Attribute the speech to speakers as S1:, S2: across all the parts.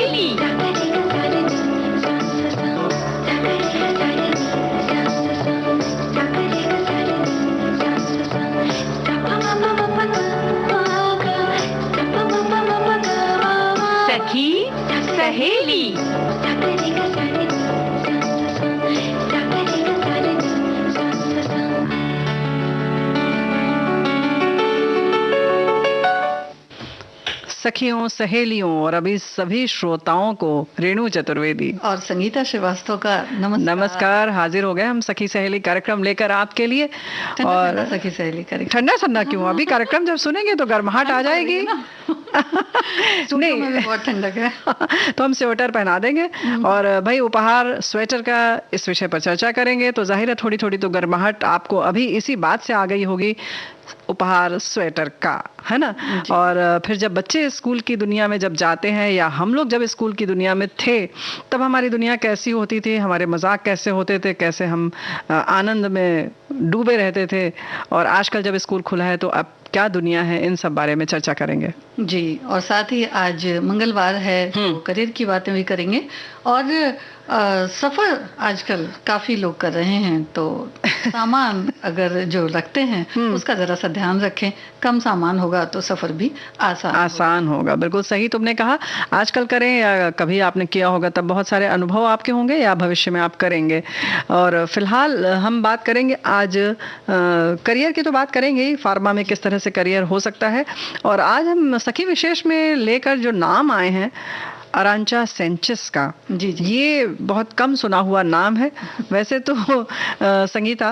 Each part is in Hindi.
S1: सहेली। सखी सहेली।
S2: सखियों, सहेलियों और अभी सभी श्रोताओं को रेणु चतुर्वेदी
S3: और संगीता श्रीवास्तव का नमस्कार।
S2: नमस्कार। हाजिर हो गए हम सखी सहेली कार्यक्रम लेकर आपके लिए। और
S3: सखी सहेली कार्यक्रम
S2: ठंडा ठंडा क्यों, अभी कार्यक्रम जब सुनेंगे तो गर्माहट आ जाएगी।
S3: नहीं में भी बहुत ठंडक है।
S2: तो हम स्वेटर पहना देंगे और भाई उपहार स्वेटर का इस विषय पर चर्चा करेंगे। तो जाहिर है थोड़ी थोड़ी तो गर्माहट आपको अभी इसी बात से आ गई होगी, उपहार स्वेटर का, है ना। और फिर जब बच्चे स्कूल की दुनिया में जब जाते हैं, या हम लोग जब स्कूल की दुनिया में थे, तब हमारी दुनिया कैसी होती थी, हमारे मजाक कैसे होते थे, कैसे हम आनंद में डूबे रहते थे। और आजकल जब स्कूल खुला है तो अब क्या दुनिया है, इन सब बारे में चर्चा करेंगे
S3: जी। और साथ ही आज मंगलवार है तो करियर की बातें भी करेंगे। और सफर आजकल काफी लोग कर रहे हैं, तो सामान अगर जो रखते हैं उसका जरा सा ध्यान रखें। कम सामान होगा तो सफर भी आसान
S2: होगा। बिल्कुल सही तुमने कहा। आजकल करें या कभी आपने किया होगा, तब बहुत सारे अनुभव आपके होंगे या भविष्य में आप करेंगे। और फिलहाल हम बात करेंगे आज करियर की, तो बात करेंगे ही, फार्मा में किस तरह से करियर हो सकता है। और आज हम सखी विशेष में लेकर जो नाम आए हैं, अरांचा सेंचेस का।
S3: जी।
S2: ये बहुत कम सुना हुआ नाम है। वैसे तो संगीता,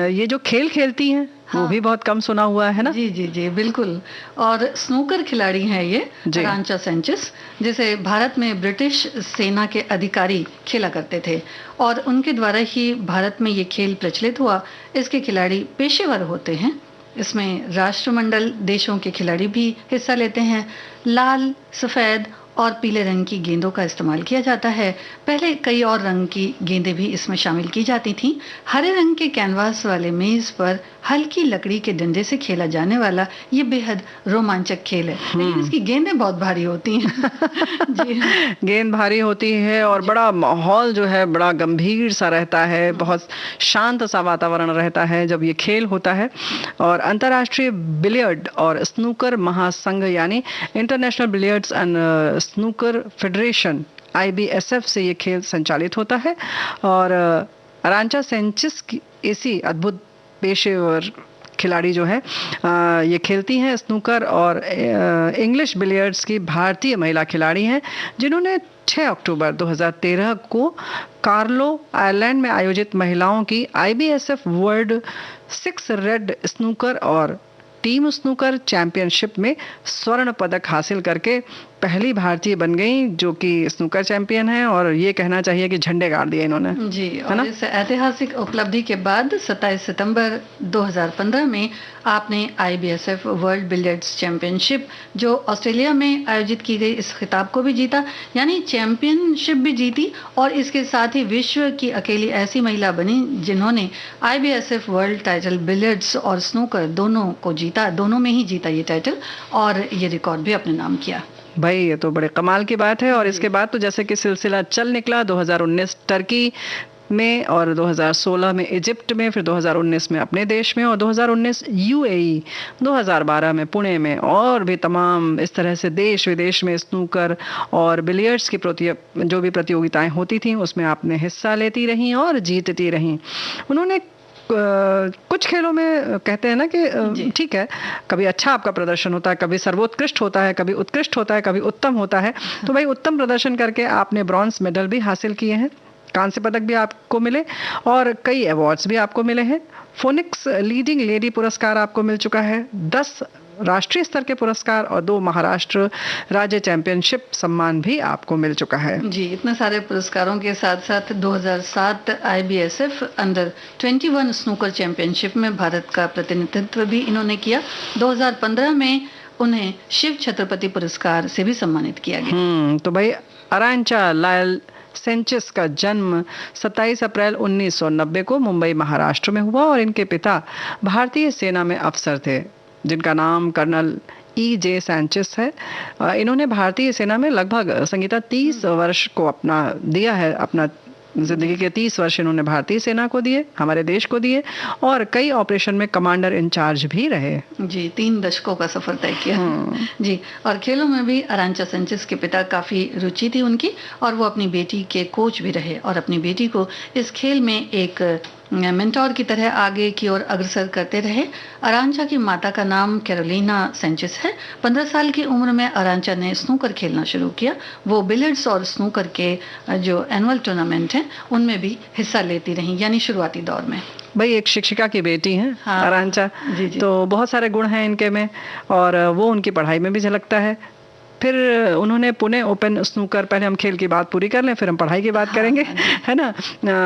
S2: ये जो खेल खेलती हैं वो भी बहुत कम सुना हुआ है ना।
S3: जी जी जी बिल्कुल। और स्नूकर खिलाड़ी हैं ये अरांचा सेंचेस, जिसे भारत में ब्रिटिश सेना के अधिकारी खेला करते थे और उनके द्वारा ही भारत में ये खेल प्रचलित हुआ। इसके खिलाड़ी पेशेवर होते हैं। इसमें राष्ट्रमंडल देशों के खिलाड़ी भी हिस्सा लेते हैं। लाल, सफेद और पीले रंग की गेंदों का इस्तेमाल किया जाता है। पहले कई और रंग की गेंदें भी इसमें शामिल की जाती थीं। हरे रंग के कैनवास वाले मेज पर हल्की लकड़ी के डंडे से खेला जाने वाला ये बेहद रोमांचक खेल है, लेकिन इसकी गेंदें बहुत भारी होती हैं। जी।
S2: गेंद भारी होती है और बड़ा माहौल जो है बड़ा गंभीर सा रहता है, बहुत शांत सा वातावरण रहता है जब ये खेल होता है। और अंतर्राष्ट्रीय बिलियर्ड और स्नूकर महासंघ यानी international billiards and snooker federation IBSF से ये खेल संचालित होता है। और अरांचा सेंचेस की इसी अद्भुत पेशेवर खिलाड़ी जो है ये खेलती हैं स्नूकर और इंग्लिश बिलियर्ड्स की भारतीय महिला खिलाड़ी हैं, जिन्होंने 6 अक्टूबर 2013 को कार्लो आयरलैंड में आयोजित महिलाओं की IBSF वर्ल्ड 6 रेड स्नूकर और टीम स्नूकर चैंपियनशिप में स्वर्ण पदक हासिल करके पहली भारतीय बन गई जो कि स्नूकर चैंपियन है। और ये कहना चाहिए कि झंडे गाड़ दिए इन्होंने
S3: जी। और इस ऐतिहासिक उपलब्धि के बाद 27 सितंबर 2015 में आपने IBSF वर्ल्ड बिलियर्ड्स चैंपियनशिप जो ऑस्ट्रेलिया में आयोजित की गई इस खिताब को भी जीता, यानी चैंपियनशिप भी जीती। और इसके साथ ही विश्व की अकेली ऐसी महिला बनी जिन्होंने IBSF वर्ल्ड टाइटल बिलियर्ड्स और स्नूकर दोनों को जीता, दोनों में ही जीता ये टाइटल, और ये रिकॉर्ड भी अपने नाम किया।
S2: भाई ये तो बड़े कमाल की बात है। और इसके बाद तो जैसे कि सिलसिला चल निकला, 2019 टर्की में और 2016 में इजिप्ट में, फिर 2019 में अपने देश में और 2019 UAE, 2012 में पुणे में, और भी तमाम इस तरह से देश विदेश में स्नूकर और बिलियर्ड्स की जो भी प्रतियोगिताएं होती थीं उसमें आपने हिस्सा लेती रहीं और जीतती रहीं। उन्होंने कुछ खेलों में कहते हैं ना कि ठीक है, कभी अच्छा आपका प्रदर्शन होता है, कभी सर्वोत्कृष्ट होता है, कभी उत्कृष्ट होता है, कभी उत्तम होता है। तो भाई उत्तम प्रदर्शन करके आपने ब्रॉन्ज मेडल भी हासिल किए हैं, कांस्य पदक भी आपको मिले और कई अवार्ड्स भी आपको मिले हैं। फोनिक्स लीडिंग लेडी पुरस्कार आपको मिल चुका है, 10 राष्ट्रीय स्तर के पुरस्कार और 2 महाराष्ट्र राज्य चैंपियनशिप सम्मान भी आपको मिल चुका है।
S3: जी, इतने सारे पुरस्कारों के साथ साथ 2007 IBSF अंडर 21 स्नूकर चैंपियनशिप में भारत का प्रतिनिधित्व भी इन्होंने किया। 2015 में उन्हें शिव छत्रपति पुरस्कार से भी सम्मानित किया गया।
S2: तो भाई अरांचा लायल सेंचेस का जन्म 27 अप्रैल 1990 को मुंबई महाराष्ट्र में हुआ और इनके पिता भारतीय सेना में अफसर थे, जिनका नाम कर्नल E.J. सैंचेस है। इन्होंने भारतीय सेना में लगभग संगीता 30 वर्ष को अपना दिया है। अपना जिंदगी के 30 वर्ष इन्होंने भारतीय सेना को दिए, हमारे देश को दिए, और कई ऑपरेशन में कमांडर इंचार्ज भी रहे।
S3: जी, 3 दशकों का सफर तय किया जी। और खेलों में भी अरांचा सैंचेस के पिता काफी रुचि थी उनकी, और वो अपनी बेटी के कोच भी रहे और अपनी बेटी को इस खेल में एक मेंटोर की तरह आगे की ओर अग्रसर करते रहे। अरांचा की माता का नाम कैरोलिना सैंचेस है। 15 साल की उम्र में अरांचा ने स्नूकर खेलना शुरू किया। वो बिलियर्ड्स और स्नूकर के जो एनुअल टूर्नामेंट हैं उनमें भी हिस्सा लेती रही, यानी शुरुआती दौर में।
S2: भाई एक शिक्षिका की बेटी हैं अरांचा,
S3: जी।
S2: तो बहुत सारे गुण हैं इनके में, और वो उनकी पढ़ाई में भी झलकता है। फिर उन्होंने पुणे ओपन स्नूकर, पहले हम खेल की बात पूरी कर लें फिर हम पढ़ाई की बात करेंगे, है ना।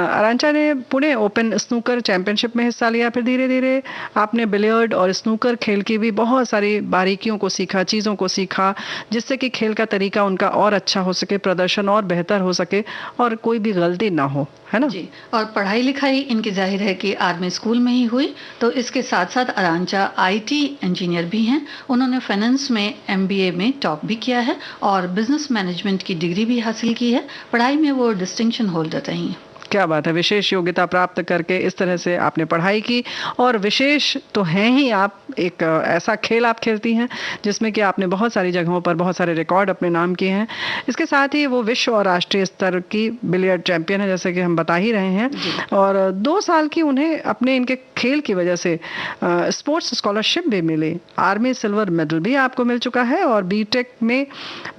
S2: अरांचा ने पुणे ओपन स्नूकर चैंपियनशिप में हिस्सा लिया। फिर धीरे धीरे आपने बिलियर्ड और स्नूकर खेल की भी बहुत सारी बारीकियों को सीखा, चीज़ों को सीखा, जिससे कि खेल का तरीका उनका और अच्छा हो सके, प्रदर्शन और बेहतर हो सके, और कोई भी गलती ना हो, है ना
S3: जी। और पढ़ाई लिखाई इनकी जाहिर है कि आर्मी स्कूल में ही हुई। तो इसके साथ साथ अरांचा IT इंजीनियर भी हैं। उन्होंने फाइनेंस में MBA में टॉप भी किया है और बिजनेस मैनेजमेंट की डिग्री भी हासिल की है। पढ़ाई में वो डिस्टिंक्शन होल्डर रही हैं।
S2: क्या बात है, विशेष योग्यता प्राप्त करके इस तरह से आपने पढ़ाई की, और विशेष तो हैं ही आप। एक ऐसा खेल आप खेलती हैं जिसमें कि आपने बहुत सारी जगहों पर बहुत सारे रिकॉर्ड अपने नाम किए हैं। इसके साथ ही वो विश्व और राष्ट्रीय स्तर की बिलियर्ड चैंपियन है, जैसे कि हम बता ही रहे हैं। और 2 साल की उन्हें अपने इनके खेल की वजह से स्पोर्ट्स स्कॉलरशिप भी मिली। आर्मी सिल्वर मेडल भी आपको मिल चुका है, और BTech में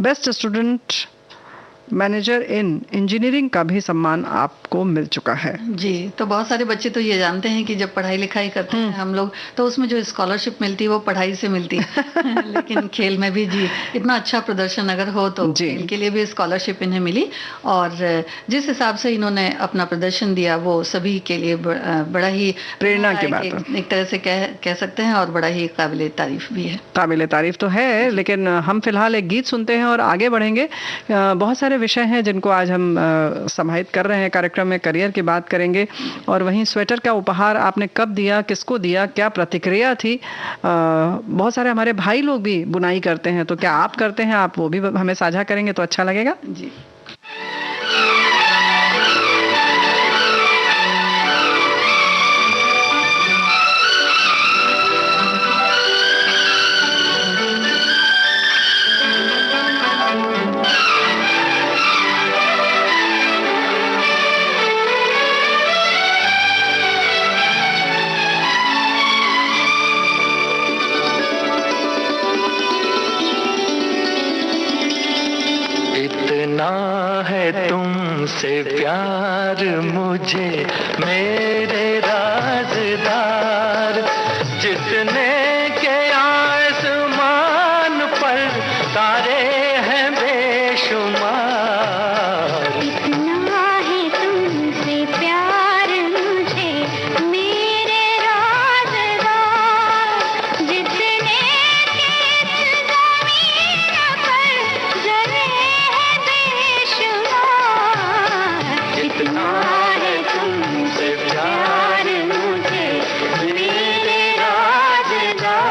S2: बेस्ट स्टूडेंट मैनेजर इन इंजीनियरिंग का भी सम्मान आपको मिल चुका है।
S3: जी। तो बहुत सारे बच्चे तो ये जानते हैं कि जब पढ़ाई लिखाई करते हैं हम लोग, तो उसमें जो स्कॉलरशिप मिलती है वो पढ़ाई से मिलती है लेकिन खेल में भी जी इतना अच्छा प्रदर्शन अगर हो तो खेल के लिए भी स्कॉलरशिप इन्हें मिली। और जिस हिसाब से इन्होंने अपना प्रदर्शन दिया वो सभी के लिए बड़ा ही
S2: प्रेरणा की बात है,
S3: एक तरह से कह सकते हैं, और बड़ा ही काबिल तारीफ भी है।
S2: काबिल तारीफ तो है, लेकिन हम फिलहाल एक गीत सुनते हैं और आगे बढ़ेंगे। बहुत सारे विषय हैं जिनको आज हम समाहित कर रहे हैं कार्यक्रम में। करियर की बात करेंगे, और वहीं स्वेटर का उपहार आपने कब दिया, किसको दिया, क्या प्रतिक्रिया थी। बहुत सारे हमारे भाई लोग भी बुनाई करते हैं, तो क्या आप करते हैं, आप वो भी हमें साझा करेंगे तो अच्छा लगेगा
S3: जी।
S4: तुमसे प्यार मुझे मेरे राज़दार, जितने के आसमान पर तारे हैं बेशुमार।
S1: इतना है तुमसे प्यार मुझे मेरे राज़दार, जितने के ज़मीन पर ज़रे हैं बेशुमार। इतना है तुमसे प्यार मुझे मेरे राज़दार।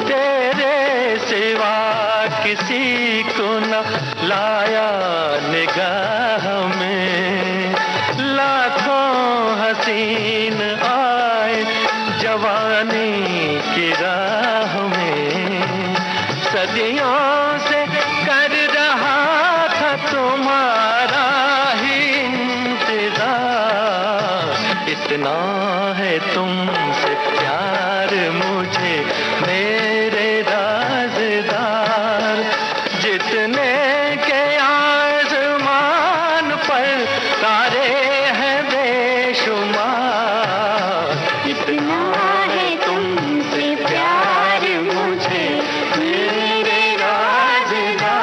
S4: तेरे सिवा किसी को न लाया निगाह में, लाखों हसीन आए जवानी की राह में। सदियों से कर रहा था तुम्हारा ही इंतजार। इतना है तुमसे प्यार मुझे मेरे राज़दार, जितने के आसमान पर तारे हैं बेशुमार। इतना है तुमसे प्यार मुझे मेरे राज़दार।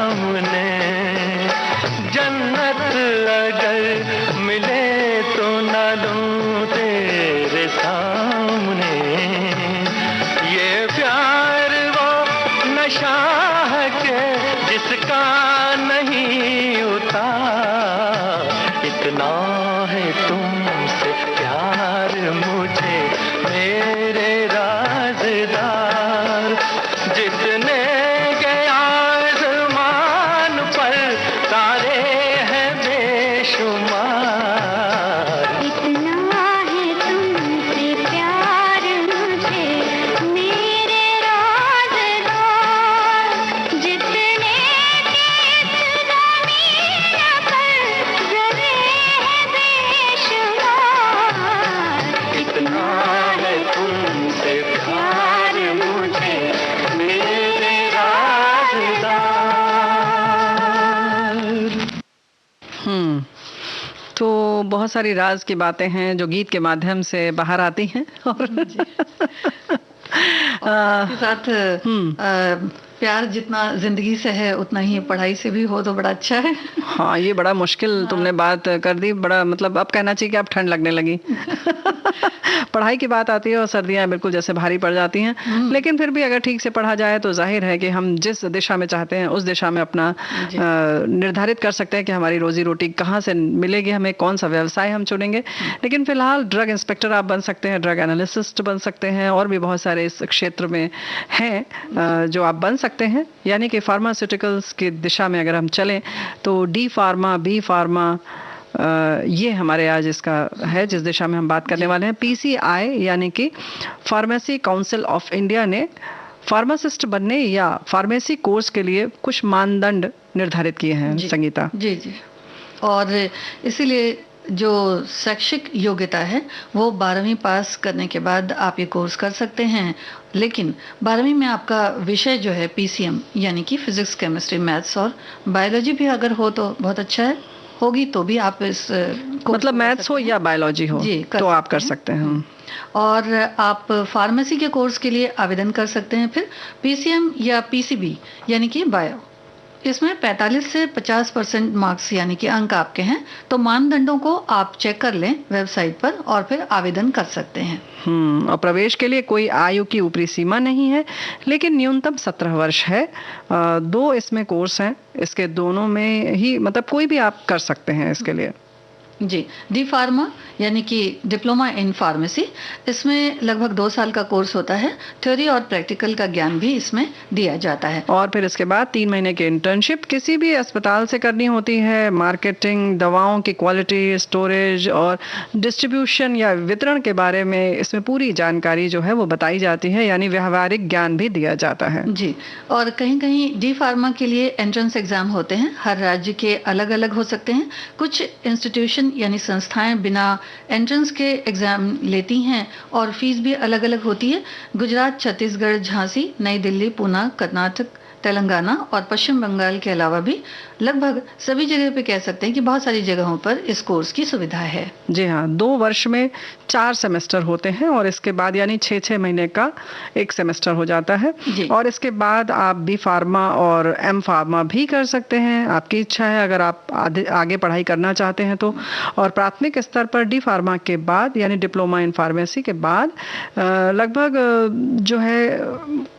S4: सामने, जन्नत अगर मिले तो न लूं तेरे सामने। ये प्यार वो नशा है के जिसका नहीं उतार, इतना है तुमसे प्यार मुझे मेरे राज़दार, जितने के आसमान पर तारे हैं बेशुमार।
S1: इतना है तुमसे प्यार मुझे मेरे राज़दार, जितने के ज़मीन पर ज़रे हैं बेशुमार।
S4: इतना है तुमसे प्यार मुझे मेरे राज़दार।
S2: तो बहुत सारी राज की बातें हैं जो गीत के माध्यम से बाहर आती हैं और
S3: इसके साथ प्यार जितना जिंदगी से है उतना ही पढ़ाई से भी हो तो बड़ा अच्छा है।
S2: हाँ, ये बड़ा मुश्किल तुमने बात कर दी, बड़ा मतलब अब कहना चाहिए कि अब ठंड लगने लगी। पढ़ाई की बात आती है और सर्दियां बिल्कुल जैसे भारी पड़ जाती हैं, लेकिन फिर भी अगर ठीक से पढ़ा जाए तो जाहिर है कि हम जिस दिशा में चाहते हैं उस दिशा में अपना निर्धारित कर सकते हैं कि हमारी रोजी रोटी कहाँ से मिलेगी, हमें कौन सा व्यवसाय हम चुनेंगे। लेकिन फिलहाल ड्रग इंस्पेक्टर आप बन सकते हैं, ड्रग एनालिसिस्ट बन सकते हैं, और भी बहुत सारे इस क्षेत्र में हैं जो आप बन सकते हैं। यानी कि फार्मास्यूटिकल्स की दिशा में अगर हम चलें तो डी फार्मा, बी फार्मा, ये हमारे आज इसका है जिस दिशा में हम बात करने वाले हैं। पीसीआई यानी कि फार्मेसी काउंसिल ऑफ इंडिया ने फार्मासिस्ट बनने या फार्मेसी कोर्स के लिए कुछ मानदंड निर्धारित किए हैं। संगीता
S3: जी जी, और इसीलिए जो शैक्षिक योग्यता है वो 12वीं पास करने के बाद आप ये कोर्स कर सकते हैं, लेकिन 12वीं में आपका विषय जो है पीसीएम यानी कि फिजिक्स, केमिस्ट्री, मैथ्स और बायोलॉजी भी अगर हो तो बहुत अच्छा है, होगी तो भी आप इस
S2: मतलब मैथ्स हो या बायोलॉजी हो तो आप कर सकते हैं।
S3: और आप फार्मेसी के कोर्स के लिए आवेदन कर सकते हैं फिर पीसीएम या पीसीबी यानी कि बायो। इसमें 45 से 50% मार्क्स यानी कि अंक आपके हैं, तो मानदंडों को आप चेक कर लें वेबसाइट पर और फिर आवेदन कर सकते हैं।
S2: और प्रवेश के लिए कोई आयु की ऊपरी सीमा नहीं है, लेकिन न्यूनतम 17 वर्ष है। 2 इसमें कोर्स हैं, इसके दोनों में ही मतलब कोई भी आप कर सकते हैं इसके लिए।
S3: जी, डी फार्मा यानी कि डिप्लोमा इन फार्मेसी, इसमें लगभग 2 साल का कोर्स होता है, थ्योरी और प्रैक्टिकल का ज्ञान भी इसमें दिया जाता है।
S2: और फिर इसके बाद 3 महीने की इंटर्नशिप किसी भी अस्पताल से करनी होती है। मार्केटिंग, दवाओं की क्वालिटी, स्टोरेज और डिस्ट्रीब्यूशन या वितरण के बारे में इसमें पूरी जानकारी जो है वो बताई जाती है, यानी व्यावहारिक ज्ञान भी दिया जाता है।
S3: जी, और कहीं कहीं डी फार्मा के लिए एंट्रेंस एग्जाम होते हैं, हर राज्य के अलग अलग हो सकते हैं। कुछ इंस्टीट्यूशन यानी संस्थाएं बिना एंट्रेंस के एग्जाम लेती हैं और फीस भी अलग अलग होती है। गुजरात, छत्तीसगढ़, झांसी, नई दिल्ली, पूना, कर्नाटक, तेलंगाना और पश्चिम बंगाल के अलावा भी लगभग सभी जगह पे कह सकते हैं कि बहुत सारी जगहों पर इस कोर्स की सुविधा है।
S2: जी हाँ, 2 वर्ष में 4 सेमेस्टर होते हैं और इसके बाद यानी 6-6 महीने का एक सेमेस्टर हो जाता है। और इसके बाद आप बी फार्मा और एम फार्मा भी कर सकते हैं, आपकी इच्छा है अगर आप आगे पढ़ाई करना चाहते हैं तो। और प्राथमिक स्तर पर डी फार्मा के बाद यानी डिप्लोमा इन फार्मेसी के बाद लगभग जो है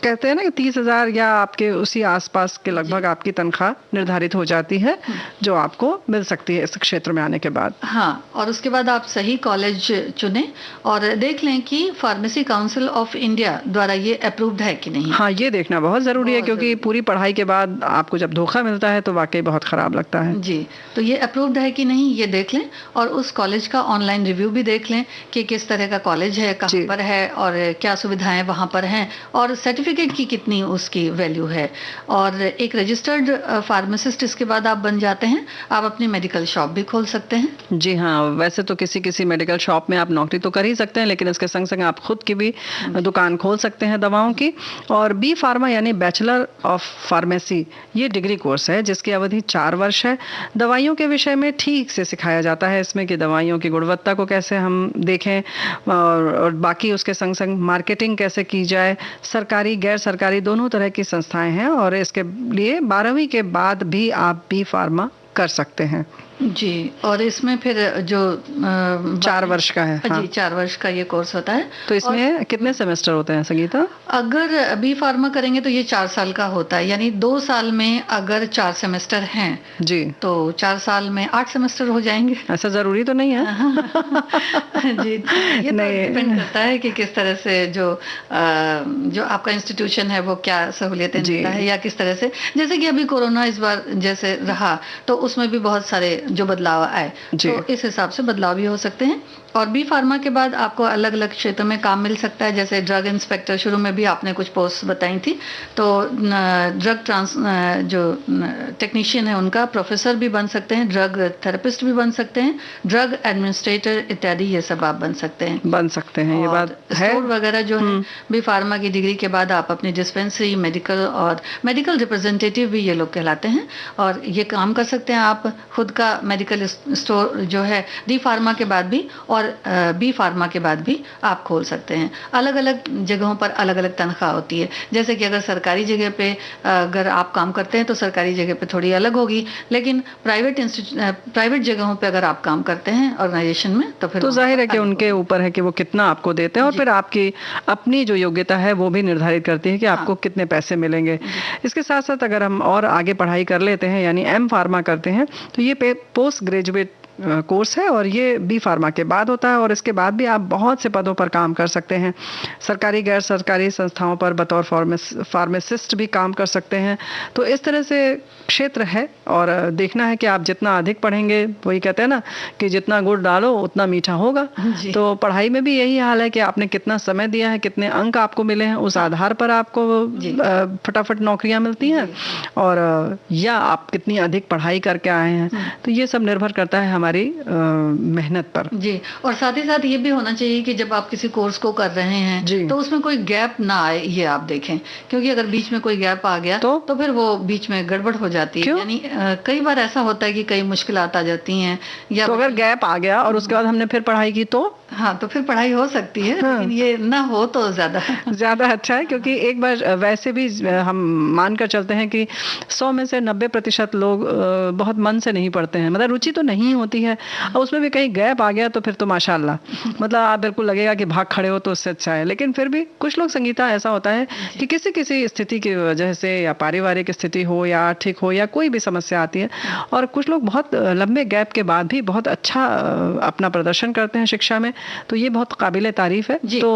S2: कहते हैं ना कि 30,000 या आपके उसी आसपास के लगभग आपकी तनख्वाह निर्धारित हो जाती है जो आपको मिल सकती है इस क्षेत्र में आने के बाद।
S3: हाँ, और उसके बाद आप सही कॉलेज चुनें और देख लें कि फार्मेसी काउंसिल ऑफ इंडिया द्वारा ये अप्रूव्ड है कि नहीं।
S2: हाँ, ये देखना बहुत जरूरी है, क्योंकि पूरी पढ़ाई के बाद आपको जब धोखा मिलता है तो वाकई बहुत खराब लगता है।
S3: जी, तो ये अप्रूव्ड है कि नहीं ये देख लें, और उस कॉलेज का ऑनलाइन रिव्यू भी देख लें कि किस तरह का कॉलेज है, कहाँ पर है और क्या सुविधाएं वहां पर हैं, और सर्टिफिकेट की कितनी उसकी वैल्यू है। और एक रजिस्टर्ड फार्मासिस्ट इसके बाद आप बन जाते हैं, आप अपनी मेडिकल शॉप भी खोल सकते हैं।
S2: जी हाँ, वैसे तो किसी मेडिकल शॉप में आप नौकरी तो कर ही सकते हैं, लेकिन इसके संग संग आप खुद की भी दुकान खोल सकते हैं दवाओं की। और बी फार्मा यानी बैचलर ऑफ फार्मेसी, ये डिग्री कोर्स है जिसकी अवधि 4 वर्ष है। दवाइयों के विषय में ठीक से सिखाया जाता है इसमें कि दवाइयों की गुणवत्ता को कैसे हम देखें और बाकी उसके संग संग मार्केटिंग कैसे की जाए। सरकारी गैर सरकारी दोनों तरह की संस्थाएं हैं और इसके लिए 12वीं के बाद भी आप बी फार्मा कर सकते हैं
S3: जी। और इसमें फिर जो
S2: 4 वर्ष का है। हाँ।
S3: जी, 4 वर्ष का ये कोर्स होता है।
S2: तो इसमें कितने सेमेस्टर होते हैं संगीता?
S3: अगर बी फार्मा करेंगे तो ये 4 साल का होता है, यानी 2 साल में अगर 4 सेमेस्टर हैं
S2: जी,
S3: तो 4 साल में 8 सेमेस्टर हो जाएंगे।
S2: ऐसा जरूरी तो नहीं है।
S3: जी, ये तो डिपेंड करता है कि किस तरह से जो आपका इंस्टीट्यूशन है वो क्या सहूलियतें देता है या किस तरह से, जैसे कि अभी कोरोना इस बार जैसे रहा तो उसमें भी बहुत सारे जो बदलाव आए, तो इस हिसाब से बदलाव भी हो सकते हैं। और बी फार्मा के बाद आपको अलग अलग क्षेत्रों में काम मिल सकता है, जैसे ड्रग इंस्पेक्टर, शुरू में भी आपने कुछ पोस्ट बताई थी, तो ड्रग जो टेक्नीशियन है उनका प्रोफेसर भी बन सकते हैं, ड्रग थेरेपिस्ट भी बन सकते हैं, ड्रग एडमिनिस्ट्रेटर इत्यादि ये सब आप बन सकते हैं।
S2: ये बात है।
S3: स्टोर वगैरह जो है बी फार्मा की डिग्री के बाद आप अपनी डिस्पेंसरी, मेडिकल और मेडिकल रिप्रेजेंटेटिव भी ये लोग कहलाते हैं, और ये काम कर सकते हैं आप खुद का मेडिकल स्टोर जो है डी फार्मा के बाद भी और बी फार्मा के बाद भी आप खोल सकते हैं। अलग अलग जगहों पर अलग अलग तनख्वाह होती है, जैसे कि अगर सरकारी जगह पे अगर आप काम करते हैं तो सरकारी जगह पे थोड़ी अलग होगी, लेकिन प्राइवेट जगहों पे अगर आप काम करते हैं ऑर्गेनाइजेशन में तो फिर
S2: तो जाहिर है कि उनके ऊपर है कि वो कितना आपको देते हैं, और फिर आपकी अपनी जो योग्यता है वो भी निर्धारित करती है कि आपको कितने पैसे मिलेंगे। इसके साथ साथ अगर हम और आगे पढ़ाई कर लेते हैं यानी एम फार्मा करते हैं तो ये पोस्ट ग्रेजुएट कोर्स है और ये बी फार्मा के बाद होता है, और इसके बाद भी आप बहुत से पदों पर काम कर सकते हैं। सरकारी गैर सरकारी संस्थाओं पर बतौर फार्मासिस्ट भी काम कर सकते हैं। तो इस तरह से क्षेत्र है, और देखना है कि आप जितना अधिक पढ़ेंगे, वही कहते हैं ना कि जितना गुड़ डालो उतना मीठा होगा। तो पढ़ाई में भी यही हाल है कि आपने कितना समय दिया है, कितने अंक आपको मिले हैं, उस आधार पर आपको फटाफट नौकरियां मिलती हैं, और या आप कितनी अधिक पढ़ाई करके आए हैं। तो ये सब निर्भर करता है हमारी मेहनत पर।
S3: जी, और साथ ही साथ ये भी होना चाहिए कि जब आप किसी कोर्स को कर रहे हैं तो उसमें कोई गैप ना आए, ये आप देखें, क्योंकि अगर बीच में कोई गैप आ गया तो फिर वो बीच में गड़बड़ हो जाती है। यानी कई बार ऐसा होता है कि कई मुश्किलात आ जाती हैं, या
S2: तो अगर गैप आ गया और उसके बाद हमने फिर पढ़ाई की तो
S3: तो फिर पढ़ाई हो सकती है, लेकिन ये ना हो तो ज्यादा अच्छा है, क्योंकि एक बार वैसे भी हम मानकर चलते हैं कि 100 में से 90% लोग बहुत मन से नहीं पढ़ते हैं, मतलब रुचि तो नहीं होती है, और उसमें भी कहीं गैप आ गया तो फिर तो माशाल्लाह, मतलब आप बिल्कुल लगेगा कि भाग खड़े हो तो उससे अच्छा है। लेकिन फिर भी कुछ लोग संगीता ऐसा होता है कि किसी स्थिति की वजह से, या पारिवारिक स्थिति हो या आर्थिक हो या कोई भी समस्या आती है, और कुछ लोग बहुत लंबे गैप के बाद भी बहुत अच्छा अपना प्रदर्शन करते हैं शिक्षा में, तो ये बहुत काबिले तारीफ है। तो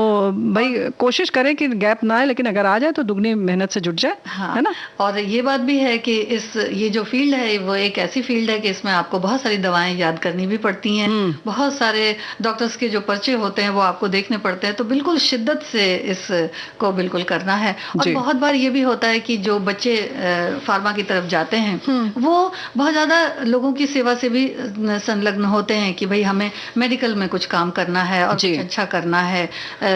S3: भाई कोशिश करें कि गैप ना आए, लेकिन अगर आ जाए तो दुगनी मेहनत से जुट जाए, है ना। और ये बात भी है कि ये जो फील्ड है वो एक ऐसी फील्ड है कि इसमें आपको बहुत सारी दवाएं याद करनी भी पड़ती हैं, बहुत सारे डॉक्टर्स के जो पर्चे होते हैं वो आपको देखने पड़ते हैं, तो बिल्कुल शिद्दत से इसको बिल्कुल करना है। और बहुत बार ये भी होता है कि जो बच्चे फार्मा की तरफ जाते हैं वो बहुत ज्यादा लोगों की सेवा से भी संलग्न होते हैं कि भाई हमें मेडिकल में कुछ काम करना है और कुछ अच्छा करना है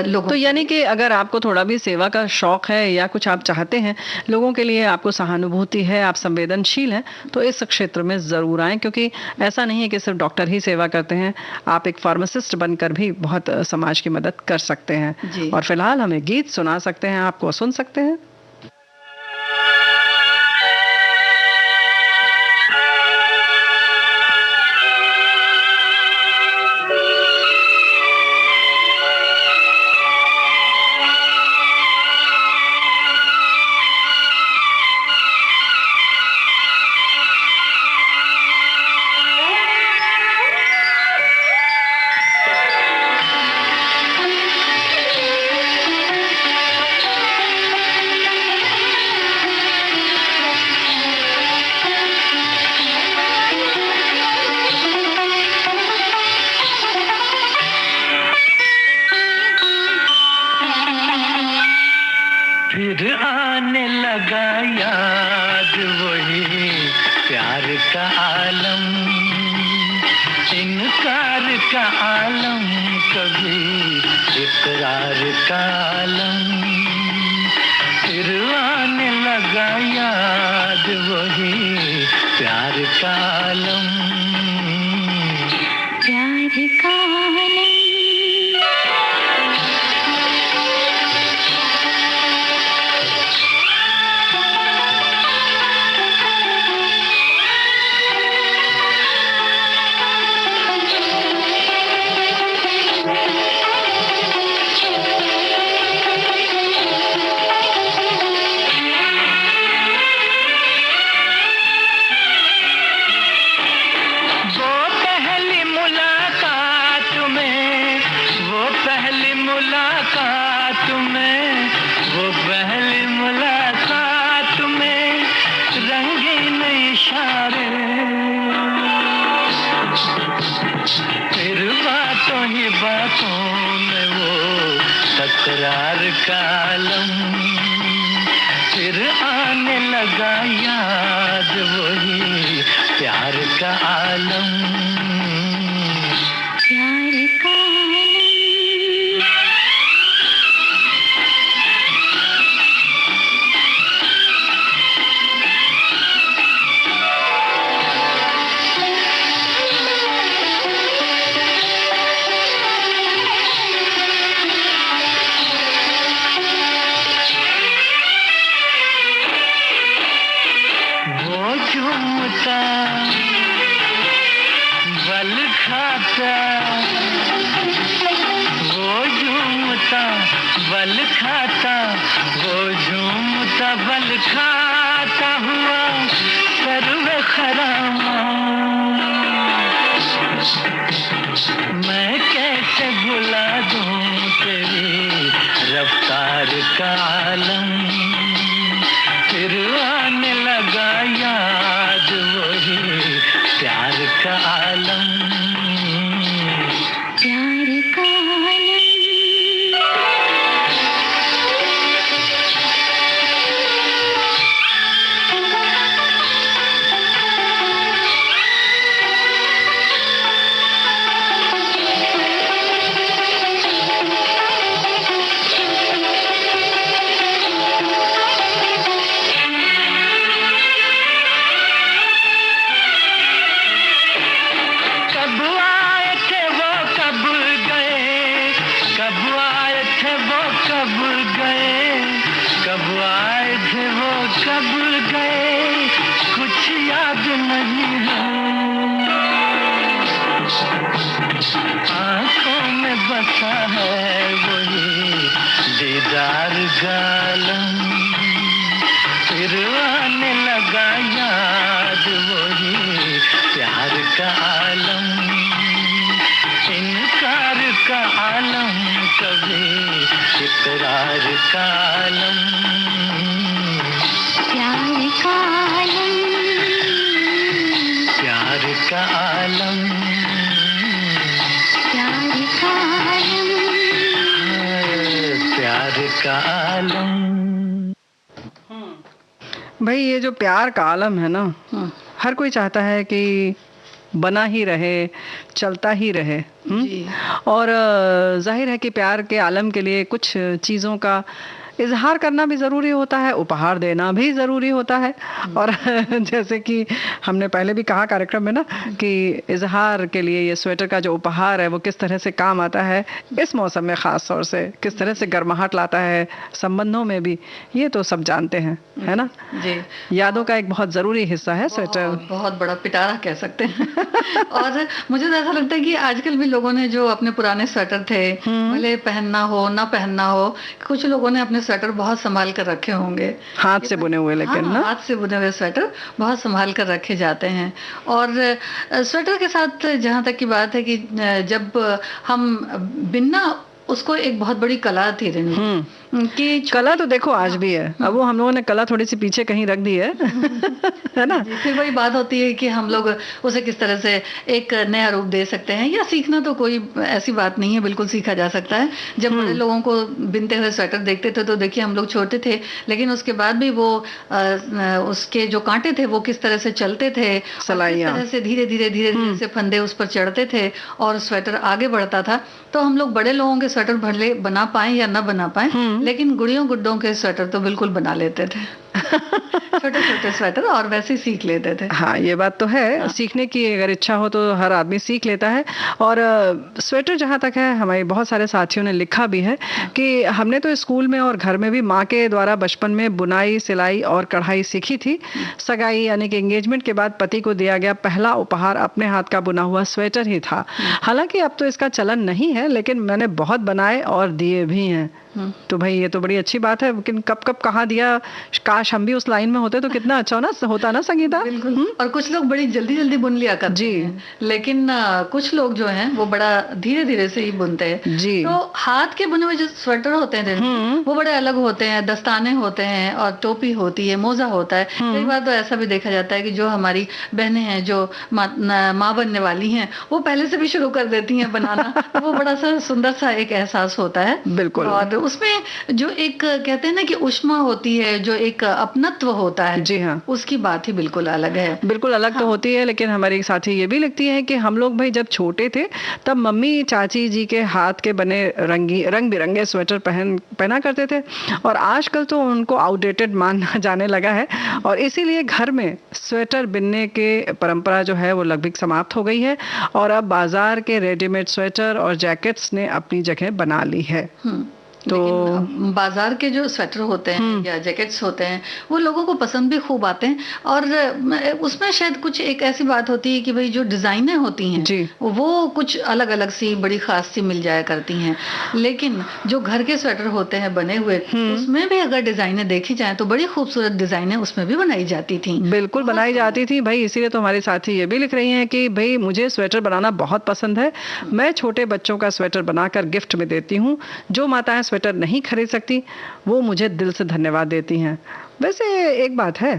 S3: लोगों।
S2: तो यानी कि अगर आपको थोड़ा भी सेवा का शौक है या कुछ आप चाहते हैं, लोगों के लिए आपको सहानुभूति है, आप संवेदनशील हैं, तो इस क्षेत्र में जरूर आएं, क्योंकि ऐसा नहीं है कि सिर्फ डॉक्टर ही सेवा करते हैं, आप एक फार्मासिस्ट बनकर भी बहुत समाज की मदद कर सकते हैं। और फिलहाल हमें गीत सुना सकते हैं, आपको सुन सकते हैं।
S4: फिर आने लगा याद वही प्यार का आलम, इनकार का आलम, कभी इकरार का आलम। फिर आने लगा याद वही प्यार का आलम,
S1: प्यार का आलम।
S4: बातों में वो तकरार का आलम, फिर आने लगा याद वही प्यार का आलम।
S1: प्यार का
S4: बल खाता, वो झूमता बल खाता, वो झूमता बल खाता हुआ सर्वे खरामा। मैं कैसे भुला दूं तेरी रफ्तार का आलम, फिर आने लगा याद वही प्यार का आलम।
S1: प्यार का आंखों में बसा है वही दीदार गालम, फिर आने लगा याद वही प्यार का आलम। इनकार का आलम कभी इकरार का आलम। प्यार का
S4: प्यार का आलम। प्यार का आलम।
S2: भाई ये जो प्यार का आलम है ना, हर कोई चाहता है कि बना ही रहे, चलता ही रहे। और जाहिर है कि प्यार के आलम के लिए कुछ चीज़ों का इजहार करना भी ज़रूरी होता है, उपहार देना भी ज़रूरी होता है। और जैसे कि हमने पहले भी कहा कार्यक्रम में ना कि इजहार के लिए ये स्वेटर का जो उपहार है वो किस तरह से काम आता है इस मौसम में, ख़ास तौर से किस तरह से गर्माहट लाता है संबंधों में भी, ये तो सब जानते हैं, है ना
S3: जी।
S2: यादों का एक बहुत ज़रूरी हिस्सा है स्वेटर।
S3: बहुत बड़ा पिटारा कह सकते हैं। और मुझे तो ऐसा लगता है कि आजकल भी लोगों ने जो अपने पुराने स्वेटर थे, भले पहनना हो ना पहनना हो, कुछ लोगों ने अपने स्वेटर बहुत संभाल कर रखे होंगे,
S2: हाथ से बुने हुए। लेकिन
S3: हाँ,
S2: ना
S3: हाथ से बुने हुए स्वेटर बहुत संभाल कर रखे जाते हैं। और स्वेटर के साथ जहाँ तक की बात है कि जब हम बिनना, उसको एक बहुत बड़ी कला थी कि
S2: कला तो देखो आज भी है। अब वो हम लोगों ने कला थोड़ी सी पीछे कहीं रख दी है, है ना।
S3: फिर वही बात होती है कि हम लोग उसे किस तरह से एक नया रूप दे सकते हैं, या सीखना तो कोई ऐसी बात नहीं है, बिल्कुल सीखा जा सकता है। जब बड़े लोगों को बिनते हुए स्वेटर देखते थे तो देखिए हम लोग छोटे थे, लेकिन उसके बाद भी वो उसके जो कांटे थे वो किस तरह से चलते थे,
S2: सलाइयाँ
S3: तरह से धीरे धीरे धीरे धीरे से फंदे उस पर चढ़ते थे और स्वेटर आगे बढ़ता था। तो हम लोग बड़े लोगों के स्वेटर भले बना पाए या ना बना पाए, लेकिन गुड़ियों गुड्डों के स्वेटर तो बिल्कुल बना लेते थे। छोटे छोटे स्वेटर, और वैसे ही सीख लेते थे।
S2: हाँ, ये बात तो है। हाँ। सीखने की अगर इच्छा हो तो हर आदमी सीख लेता है। और स्वेटर जहाँ तक है, हमारे बहुत सारे साथियों ने लिखा भी है कि हमने तो स्कूल में और घर में भी माँ के द्वारा बचपन में बुनाई, सिलाई और कढ़ाई सीखी थी। सगाई यानी कि एंगेजमेंट के बाद पति को दिया गया पहला उपहार अपने हाथ का बुना हुआ स्वेटर ही था। हालांकि अब तो इसका चलन नहीं है, लेकिन मैंने बहुत बनाए और दिए भी हैं। तो भाई ये तो बड़ी अच्छी बात है, लेकिन कब कब कहाँ दिया, काश हम भी उस लाइन में होते तो कितना अच्छा होता ना संगीता।
S3: बिल्कुल। और कुछ लोग बड़ी जल्दी जल्दी बुन लिया करते
S2: जी
S3: हैं, लेकिन कुछ लोग जो हैं वो बड़ा धीरे धीरे से ही बुनते हैं।
S2: जी।
S3: तो हाथ के बुने हुए जो स्वेटर होते हैं वो बड़े अलग होते हैं, दस्ताने होते हैं और टोपी होती है, मोजा होता है। कई बार तो ऐसा भी देखा जाता है कि जो हमारी बहनें हैं जो माँ बनने वाली हैं वो पहले से भी शुरू कर देती हैं बनाना, तो वो बड़ा सा सुंदर सा एक एहसास होता है।
S2: बिल्कुल।
S3: और उसमें जो एक कहते हैं ना कि उष्मा होती है, जो एक अपनत्व होता है,
S2: जी हाँ,
S3: उसकी बात ही बिल्कुल अलग है।
S2: बिल्कुल अलग
S3: हाँ।
S2: तो होती है, लेकिन हमारी साथी ये भी लिखती है कि हम लोग भाई जब छोटे थे तब मम्मी चाची जी के हाथ के बने रंग बिरंगे स्वेटर पहना करते थे, और आजकल तो उनको आउटडेटेड माना जाने लगा है, और इसीलिए घर में स्वेटर बिनने के परंपरा जो है वो लगभग समाप्त हो गई है, और अब बाजार के रेडीमेड स्वेटर और जैकेट्स ने अपनी जगह बना ली है।
S3: तो बाजार के जो स्वेटर होते हैं या जैकेट्स होते हैं वो लोगों को पसंद भी खूब आते हैं, और उसमें शायद कुछ एक ऐसी बात होती है कि भाई जो डिजाइनें होती हैं वो कुछ अलग अलग सी बड़ी खास सी मिल जाया करती हैं, लेकिन जो घर के स्वेटर होते हैं बने हुए उसमें भी अगर डिजाइनें देखी जाए तो बड़ी खूबसूरत डिजाइनें उसमें भी बनाई जाती थी।
S2: बिल्कुल बनाई जाती थी भाई, इसीलिए तो हमारे साथी ये भी लिख रही हैं कि भाई मुझे स्वेटर बनाना बहुत पसंद है, मैं छोटे बच्चों का स्वेटर बनाकर गिफ्ट में देती हूँ, जो माताएं स्वेटर नहीं खरीद सकती वो मुझे दिल से धन्यवाद देती हैं। वैसे एक बात है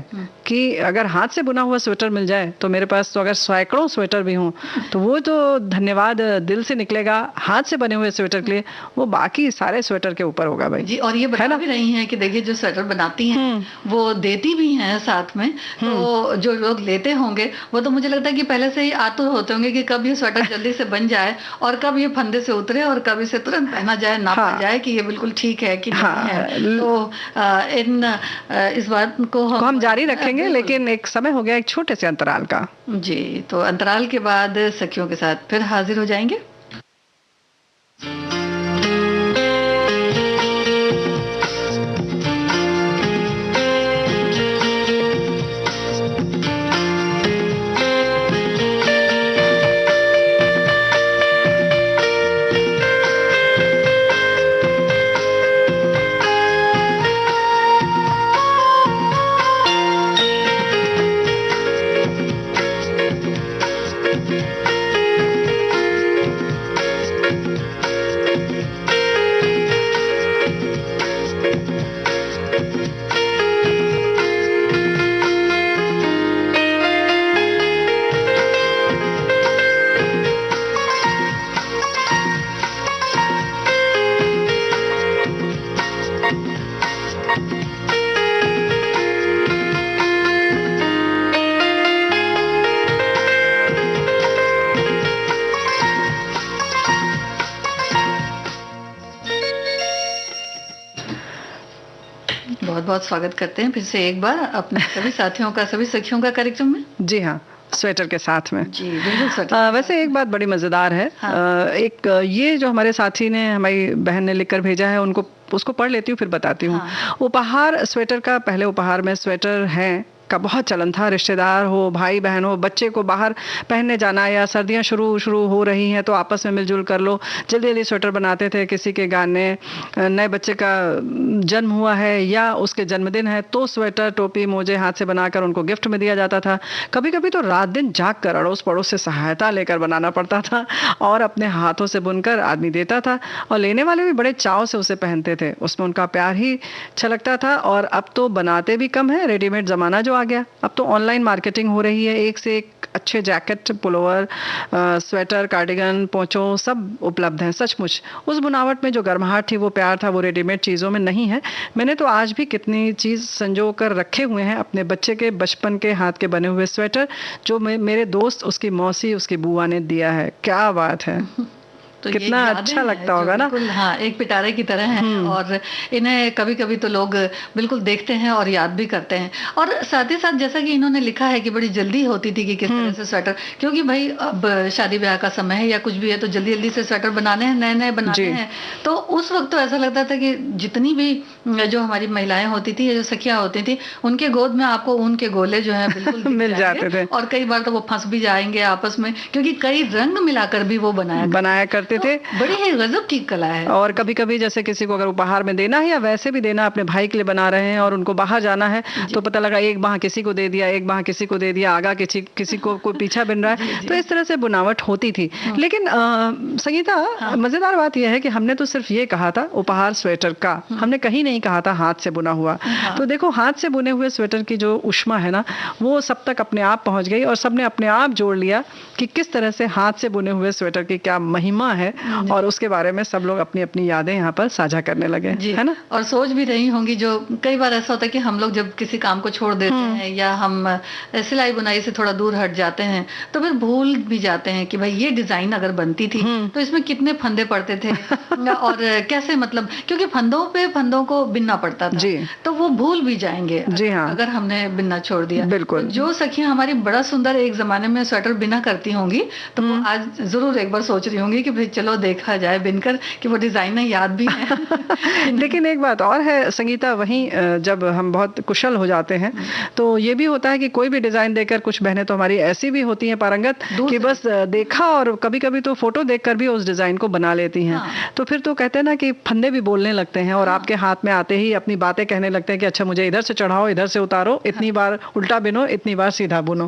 S2: कि अगर हाथ से बुना हुआ स्वेटर मिल जाए तो मेरे पास तो अगर सैकड़ों स्वेटर भी हों तो वो तो धन्यवाद दिल से निकलेगा, हाथ से बने हुए स्वेटर के लिए वो बाकी सारे स्वेटर के ऊपर होगा भाई
S3: जी। और ये बता भी रही हैं कि देखिए जो स्वेटर बनाती हैं वो देती भी हैं साथ में, तो जो लोग लेते होंगे वो तो मुझे लगता है कि पहले से ही आतुर होते होंगे कि कब ये स्वेटर जल्दी से बन जाए और कब ये फंदे से उतरे और कब इसे तुरंत पहना जाए, नापा जाए कि ये बिल्कुल ठीक है कि नहीं है। तो इस बात को हम जारी रखेंगे,
S2: लेकिन एक समय हो गया एक छोटे से अंतराल का।
S3: जी, तो अंतराल के बाद सखियों के साथ फिर हाजिर हो जाएंगे। बहुत बहुत स्वागत करते हैं फिर से एक बार अपने सभी साथियों का, सभी सखियों का कार्यक्रम में।
S2: जी हाँ, स्वेटर के साथ में।
S3: जी बिल्कुल स्वेटर।
S2: वैसे एक बात बड़ी मजेदार है। एक ये जो हमारे साथी ने, हमारी बहन ने लिखकर भेजा है, उसको पढ़ लेती हूँ फिर बताती हूँ। उपहार स्वेटर का, पहले उपहार में स्वेटर है का बहुत चलन था। रिश्तेदार हो, भाई बहन हो, बच्चे को बाहर पहनने जाना या सर्दियां शुरू हो रही हैं तो आपस में मिलजुल कर लो, जल्दी जल्दी स्वेटर बनाते थे। किसी के गाने, नए बच्चे का जन्म हुआ है या उसके जन्मदिन है तो स्वेटर, टोपी, मोजे हाथ से बनाकर उनको गिफ्ट में दिया जाता था। कभी कभी तो रात दिन जाग कर अड़ोस पड़ोस से सहायता लेकर बनाना पड़ता था और अपने हाथों से बुनकर आदमी देता था, और लेने वाले भी बड़े चाव से उसे पहनते थे। उसमें उनका प्यार ही छलकता था। और अब तो बनाते भी कम है, रेडीमेड जमाना जो आ गया। अब तो ऑनलाइन मार्केटिंग हो रही है, एक से एक अच्छे jacket, pullover, sweater, cardigan, poncho सब उपलब्ध हैं। सचमुच उस बुनावट में जो गर्माहट थी, वो प्यार था, वो रेडीमेड चीज़ों में नहीं है। मैंने तो आज भी कितनी चीज़ संजो कर रखे हुए हैं, अपने बच्चे के बचपन के हाथ के बने हुए स्वेटर जो मेरे दोस्त, उसकी मौसी, उसकी बुआ ने दिया है। क्या बात है, तो कितना अच्छा लगता होगा ना।
S3: हाँ, एक पिटारे की तरह है, और इन्हें कभी कभी तो लोग बिल्कुल देखते हैं और याद भी करते हैं। और साथ ही साथ जैसा कि इन्होंने लिखा है कि बड़ी जल्दी होती थी कि किस तरह से स्वेटर, क्योंकि भाई अब शादी ब्याह का समय है या कुछ भी है तो जल्दी जल्दी से स्वेटर बनाने हैं, नए नए बनाने हैं। तो उस वक्त तो ऐसा लगता था कि जितनी भी जो हमारी महिलाएं होती थी, जो सखियां होती थी, उनके गोद में आपको ऊन के गोले जो है बिल्कुल
S2: मिल जाते थे,
S3: और कई बार तो वो फंस भी जाएंगे आपस में, क्योंकि कई रंग मिलाकर भी वो बनाया
S2: करते करते थे।
S3: बड़ी ही गजब की कला है।
S2: और कभी कभी जैसे किसी को अगर उपहार में देना है या वैसे भी देना, अपने भाई के लिए बना रहे हैं और उनको बाहर जाना है, तो पता लगा एक बाह किसी को दे दिया, एक बाह किसी को दे दिया, आगा किसी को कोई पीछा बन रहा है, तो इस तरह से बुनावट होती थी। लेकिन संगीता, मजेदार बात यह है कि हमने तो सिर्फ ये कहा था उपहार स्वेटर का, हमने कहीं नहीं कहा था हाथ से बुना हुआ। तो देखो, हाथ से बुने हुए स्वेटर की जो उष्मा है ना, वो सब तक अपने आप पहुंच गई और सबने अपने आप जोड़ लिया कि किस तरह से हाथ से बुने हुए स्वेटर की क्या महिमा है, और उसके बारे में सब लोग अपनी अपनी यादें यहाँ पर साझा करने लगे, है ना।
S3: और सोच भी रही होंगी, जो कई बार ऐसा होता है कि हम लोग जब किसी काम को छोड़ देते हैं या हम सिलाई बुनाई से थोड़ा दूर हट जाते हैं, तो फिर भूल भी जाते हैं कि भाई ये डिजाइन अगर बनती थी तो इसमें कितने फंदे पड़ते थे और कैसे, मतलब क्योंकि फंदों को बिनना पड़ता था, तो वो भूल भी जाएंगे
S2: जी हाँ,
S3: अगर हमने बिनना छोड़ दिया।
S2: बिल्कुल।
S3: तो जो सखियां हमारी बड़ा सुंदर एक जमाने में स्वेटर बिना करती होंगी, तो वो आज जरूर एक बार सोच रही होंगी कि भाई चलो देखा जाए बिनकर कि वो डिजाइन याद भी है।
S2: लेकिन एक बात और है संगीता, वहीं जब हम बहुत कुशल हो जाते हैं तो ये भी होता है कि कोई भी डिजाइन देकर, कुछ बहनें तो हमारी ऐसी भी होती हैं पारंगत कि बस देखा और कभी कभी तो फोटो देखकर भी उस डिजाइन को बना लेती हैं। तो फिर तो कहते हैं ना कि फंदे भी बोलने लगते हैं और आपके हाथ में आते ही अपनी बातें कहने लगते हैं कि अच्छा मुझे इधर से चढ़ाओ, इधर से उतारो, इतनी बार उल्टा बिनो, इतनी बार सीधा बुनो,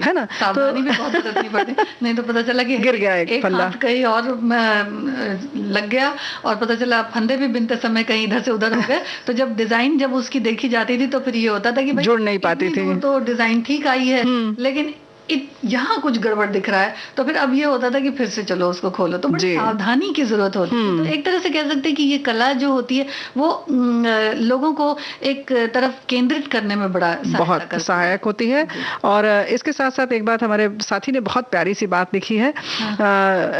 S2: है ना।
S3: सावधानी भी बहुत बरतनी पड़ती, नहीं तो पता चला कि
S2: गिर गया एक फंदा,
S3: कहीं और लग गया और पता चला फंदे भी बिनते समय कहीं इधर से उधर हो गए। तो जब डिजाइन जब उसकी देखी जाती थी तो फिर ये होता था कि भाई
S2: जुड़ नहीं पाती थी,
S3: तो डिजाइन ठीक आई है लेकिन यहाँ कुछ गड़बड़ दिख रहा है, तो फिर अब ये होता था कि फिर से चलो उसको खोलो। तो बड़ी सावधानी की जरूरत होती है। तो एक तरह से कह सकते हैं कि ये कला जो होती है वो लोगों को एक तरफ केंद्रित करने में बहुत
S2: सहायक होती है। और इसके साथ साथ एक बात हमारे साथी ने बहुत प्यारी सी बात लिखी है,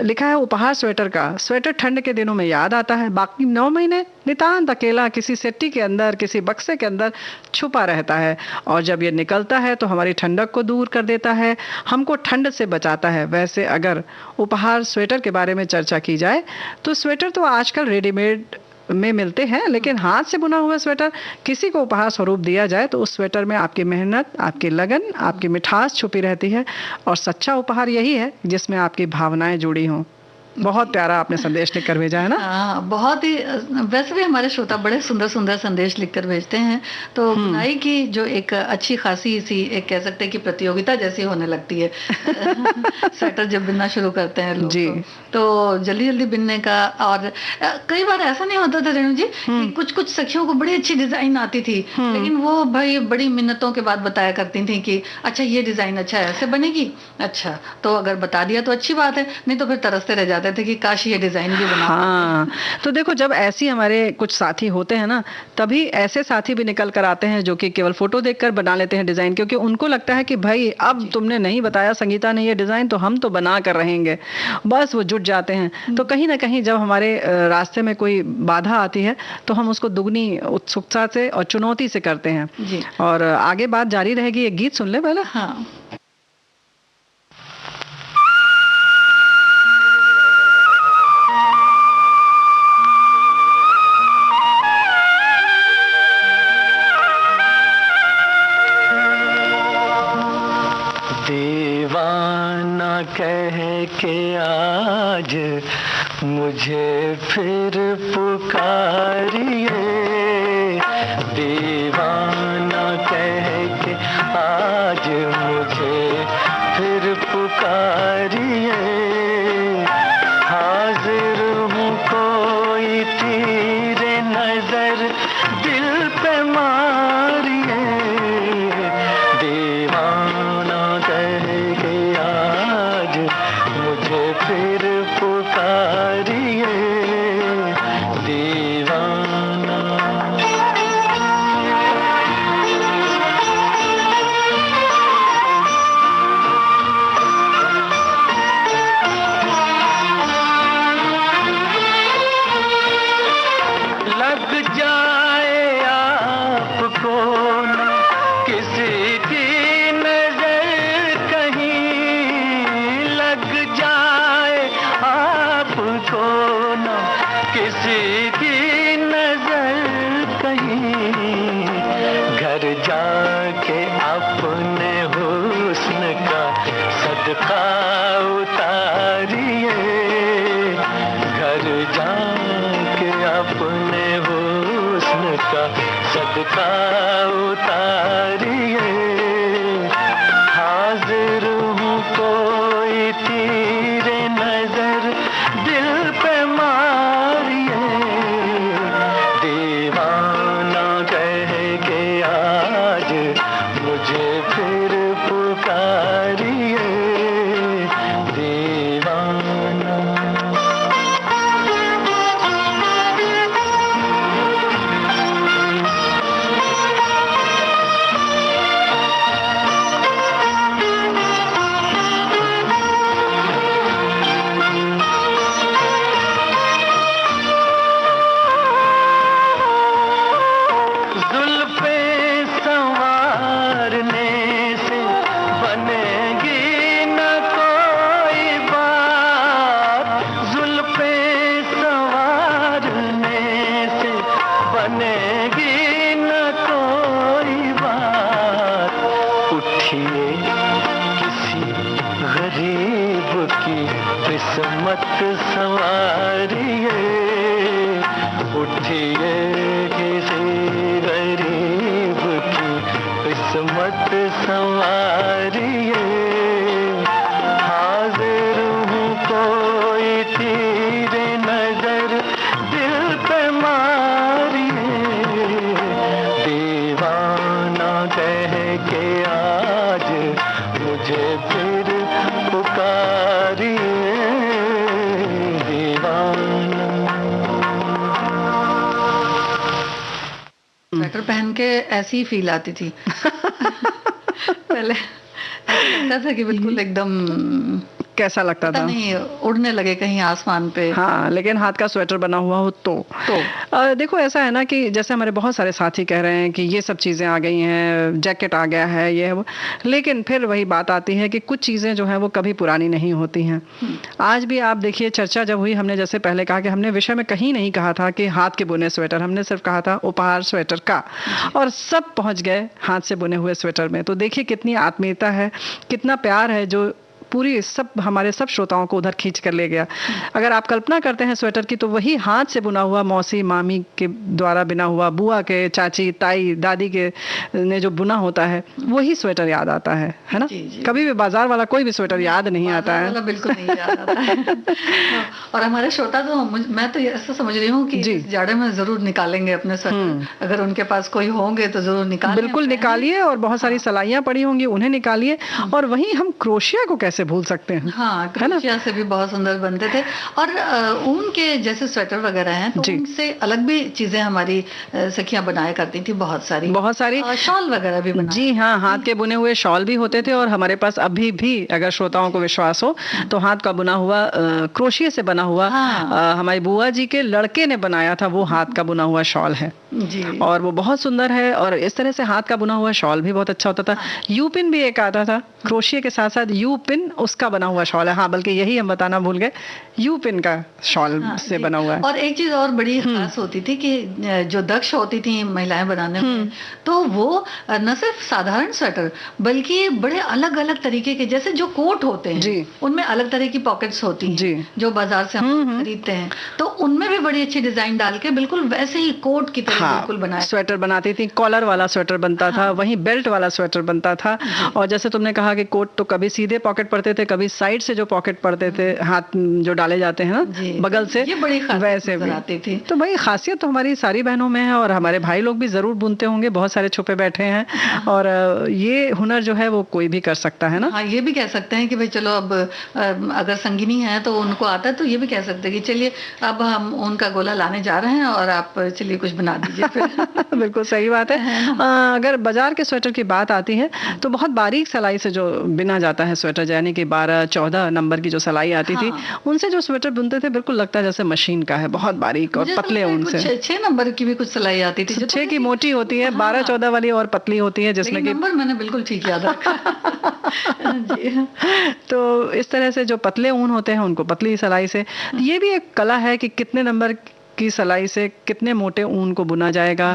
S2: लिखा है उपहार स्वेटर का, स्वेटर ठंड के दिनों में याद आता है, बाकी 9 महीने नितांत अकेला किसी सेट्टी के अंदर, किसी बक्से के अंदर छुपा रहता है, और जब ये निकलता है तो हमारी ठंडक को दूर कर देता है, हमको ठंड से बचाता है। वैसे अगर उपहार स्वेटर के बारे में चर्चा की जाए तो स्वेटर तो आजकल रेडीमेड में मिलते हैं, लेकिन हाथ से बुना हुआ स्वेटर किसी को उपहार स्वरूप दिया जाए तो उस स्वेटर में आपकी मेहनत, आपकी लगन, आपकी मिठास छुपी रहती है, और सच्चा उपहार यही है जिसमें आपकी भावनाएं जुड़ी हों। बहुत प्यारा आपने संदेश लिखकर भेजा है ना।
S3: हाँ, बहुत ही, वैसे भी हमारे श्रोता बड़े सुंदर सुंदर संदेश लिखकर भेजते हैं। तो बुनाई की जो एक अच्छी खासी सी एक कह सकते हैं कि प्रतियोगिता जैसी होने लगती है स्वेटर जब बिनना शुरू करते हैं लोग जी, तो जल्दी जल्दी बिनने का। और कई बार ऐसा नहीं होता था रेणु जी कि कुछ सखियों को बड़ी अच्छी डिजाइन आती थी, लेकिन वो भाई बड़ी मिन्नतों के बाद बताया करती थी कि अच्छा ये डिजाइन अच्छा है, ऐसे बनेगी, अच्छा तो अगर बता दिया तो अच्छी बात है, नहीं तो फिर तरसते रह जाते थे कि काश ये डिजाइन भी बना।
S2: हाँ, तो देखो जब ऐसी हमारे कुछ साथी होते हैं ना, तभी ऐसे साथी भी निकल कर आते हैं जो कि केवल फोटो देखकर बना लेते हैं डिजाइन, क्योंकि उनको लगता है कि भाई अब तुमने नहीं बताया संगीता ने ये डिजाइन, तो हम तो बना कर रहेंगे, बस वो जुट जाते हैं। तो कहीं ना कहीं जब हमारे रास्ते में कोई बाधा आती है तो हम उसको दुगनी उत्सुकता से और चुनौती से करते हैं जी। और आगे बात जारी रहेगी, एक गीत सुन ले पहले।
S3: हाँ,
S1: कह के आज मुझे फिर पुकारिए, दीवाना कह के आज मुझे फिर पुकारिए, हाजिर हूँ कोई तीरे नजर दिल पे मारिए, दीवाना कह के मुझे फिर पुकारिए, दीवाना। लग जाए आपको न किसी की किसी की नजर कहीं, घर जाके अपने हुस्न का सदका उतारिए, जाके अपने हुस्न का सदका उतारिए, हाजिर हूँ कोई तीरे नजर दिल पे मारिए, दीवाना कह के आज मुझे फिर पुकारिए, दीवाना। जुल्फे संवारने से बनेगी न कोई बात, जुल्फे संवारने से बनेगी न कोई बात, उठिए किसी गरीब की किस्मत संवारिए, उठिए किसी गरीब की किस्मत संवारिए, हाजिर हूँ कोई तीरे नजर दिल पे मारिए, दीवाना कह के आज मुझे फिर पुकारिए, दीवाना।
S3: स्वेटर पहन के ऐसी ही फील आती थी पहले ऐसा लगता था कि बिल्कुल एकदम
S2: कैसा लगता
S3: पता
S2: था?
S3: नहीं उड़ने लगे कहीं आसमान पे।
S2: हाँ, लेकिन हाथ का स्वेटर बना हुआ हो तो देखो ऐसा है ना कि जैसे हमारे बहुत सारे साथी कह रहे हैं कि ये सब चीज़ें आ गई हैं, जैकेट आ गया है, ये है वो, लेकिन फिर वही बात आती है कि कुछ चीज़ें जो है वो कभी पुरानी नहीं होती हैं। आज भी आप देखिए, चर्चा जब हुई, हमने जैसे पहले कहा कि हमने विषय में कहीं नहीं कहा था कि हाथ के बुने स्वेटर, हमने सिर्फ कहा था उपहार स्वेटर का, और सब पहुंच गए हाथ से बुने हुए स्वेटर में। तो देखिए कितनी आत्मीयता है, कितना प्यार है जो पूरी सब हमारे सब श्रोताओं को उधर खींच कर ले गया। अगर आप कल्पना करते हैं स्वेटर की, तो वही हाथ से बुना हुआ मौसी मामी के द्वारा बिना हुआ, बुआ के, चाची, ताई, दादी के ने जो बुना होता है, वही स्वेटर याद आता है ना? कभी भी बाजार वाला कोई भी स्वेटर याद नहीं आता है,
S3: बिल्कुल नहीं याद आता है। और हमारे श्रोता तो मैं तो ऐसा समझ रही हूँ कि इस जाड़े में जरूर निकालेंगे अपने स्वेटर, अगर उनके पास कोई होंगे तो जरूर निकालें।
S2: बिल्कुल निकालिए, और बहुत सारी सलाइयाँ पड़ी होंगी उन्हें निकालिए, और वहीं हम क्रोशिया को कैसे भूल सकते हैं?
S3: हाँ, क्रोशिया से भी बहुत सुंदर बनते थे। और ऊन के जैसे स्वेटर वगैरह हैं तो उनसे अलग भी चीजें हमारी सखियां बनाया करती थी, बहुत सारी शॉल वगैरह भी बना।
S2: जी हाँ, हाथ के बुने हुए शॉल भी होते थे, और हमारे पास अभी भी, अगर श्रोताओं को विश्वास हो तो, हाथ का बुना हुआ क्रोशिया से बना हुआ हमारी बुआ जी के लड़के ने बनाया था वो हाथ का बुना हुआ शॉल है
S3: जी,
S2: और वो बहुत सुंदर है। और इस तरह से हाथ का बुना हुआ शॉल भी बहुत अच्छा होता था। यू पिन भी एक आता था, क्रोशिया के साथ साथ यू पिन उसका बना हुआ शॉल है। हाँ, बल्कि यही हम बताना भूल गए, यू पिन का शॉल से बना हुआ है।
S3: और एक चीज और बड़ी खास होती थी कि जो दक्ष होती थी महिलाएं बनाने में, तो वो न सिर्फ साधारण स्वेटर बल्कि बड़े अलग अलग तरीके के, जैसे जो कोट होते हैं उनमें अलग तरह की पॉकेट्स होती हैं जो बाजार से हम खरीदते हैं, तो उनमें भी बड़ी अच्छी डिजाइन डाल के बिल्कुल वैसे ही कोट की तरह बिल्कुल बनाया
S2: स्वेटर बनाती थी। कॉलर वाला स्वेटर बनता था, वहीं बेल्ट वाला स्वेटर बनता था। और जैसे तुमने कहा कि कोट तो कभी सीधे पॉकेट पड़ते थे, कभी साइड से जो पॉकेट पड़ते थे, हाथ जो डाले जाते हैं ना बगल से,
S3: ये बड़ी
S2: वैसे भी
S3: आती थी।
S2: तो भाई खासियत तो हमारी सारी बहनों में है, और हमारे भाई लोग भी जरूर बुनते होंगे, बहुत सारे छुपे बैठे हैं। और ये हुनर जो है वो कोई भी कर सकता है ना।
S3: हाँ, ये भी कह सकते हैं कि भाई चलो, अब अगर संगिनी है तो उनको आता है, तो ये भी कह सकते हैं कि चलिए अब हम उनका गोला लाने जा रहे हैं और आप चलिए कुछ बना दीजिए फिर।
S2: बिल्कुल सही बात है। अगर बाजार के स्वेटर की बात आती है तो बहुत बारीक सिलाई से जो बिना जाता है स्वेटर, यानी कि 12-14 नंबर की जो सिलाई आती थी, उनसे जो स्वेटर बुनते थे बिल्कुल लगता है जैसे मशीन का है, बहुत बारीक और पतले ऊन से।
S3: 6 नंबर की भी कुछ सिलाई आती थी,
S2: 6 की मोटी होती है, 12-14 वाली और पतली होती है, जिसमें कि
S3: नंबर मैंने बिल्कुल ठीक याद रखा।
S2: तो इस तरह से जो पतले ऊन होते हैं उनको पतली सिलाई से। ये भी एक कला है कि कितने नंबर की सलाई से कितने मोटे ऊन को बुना जाएगा।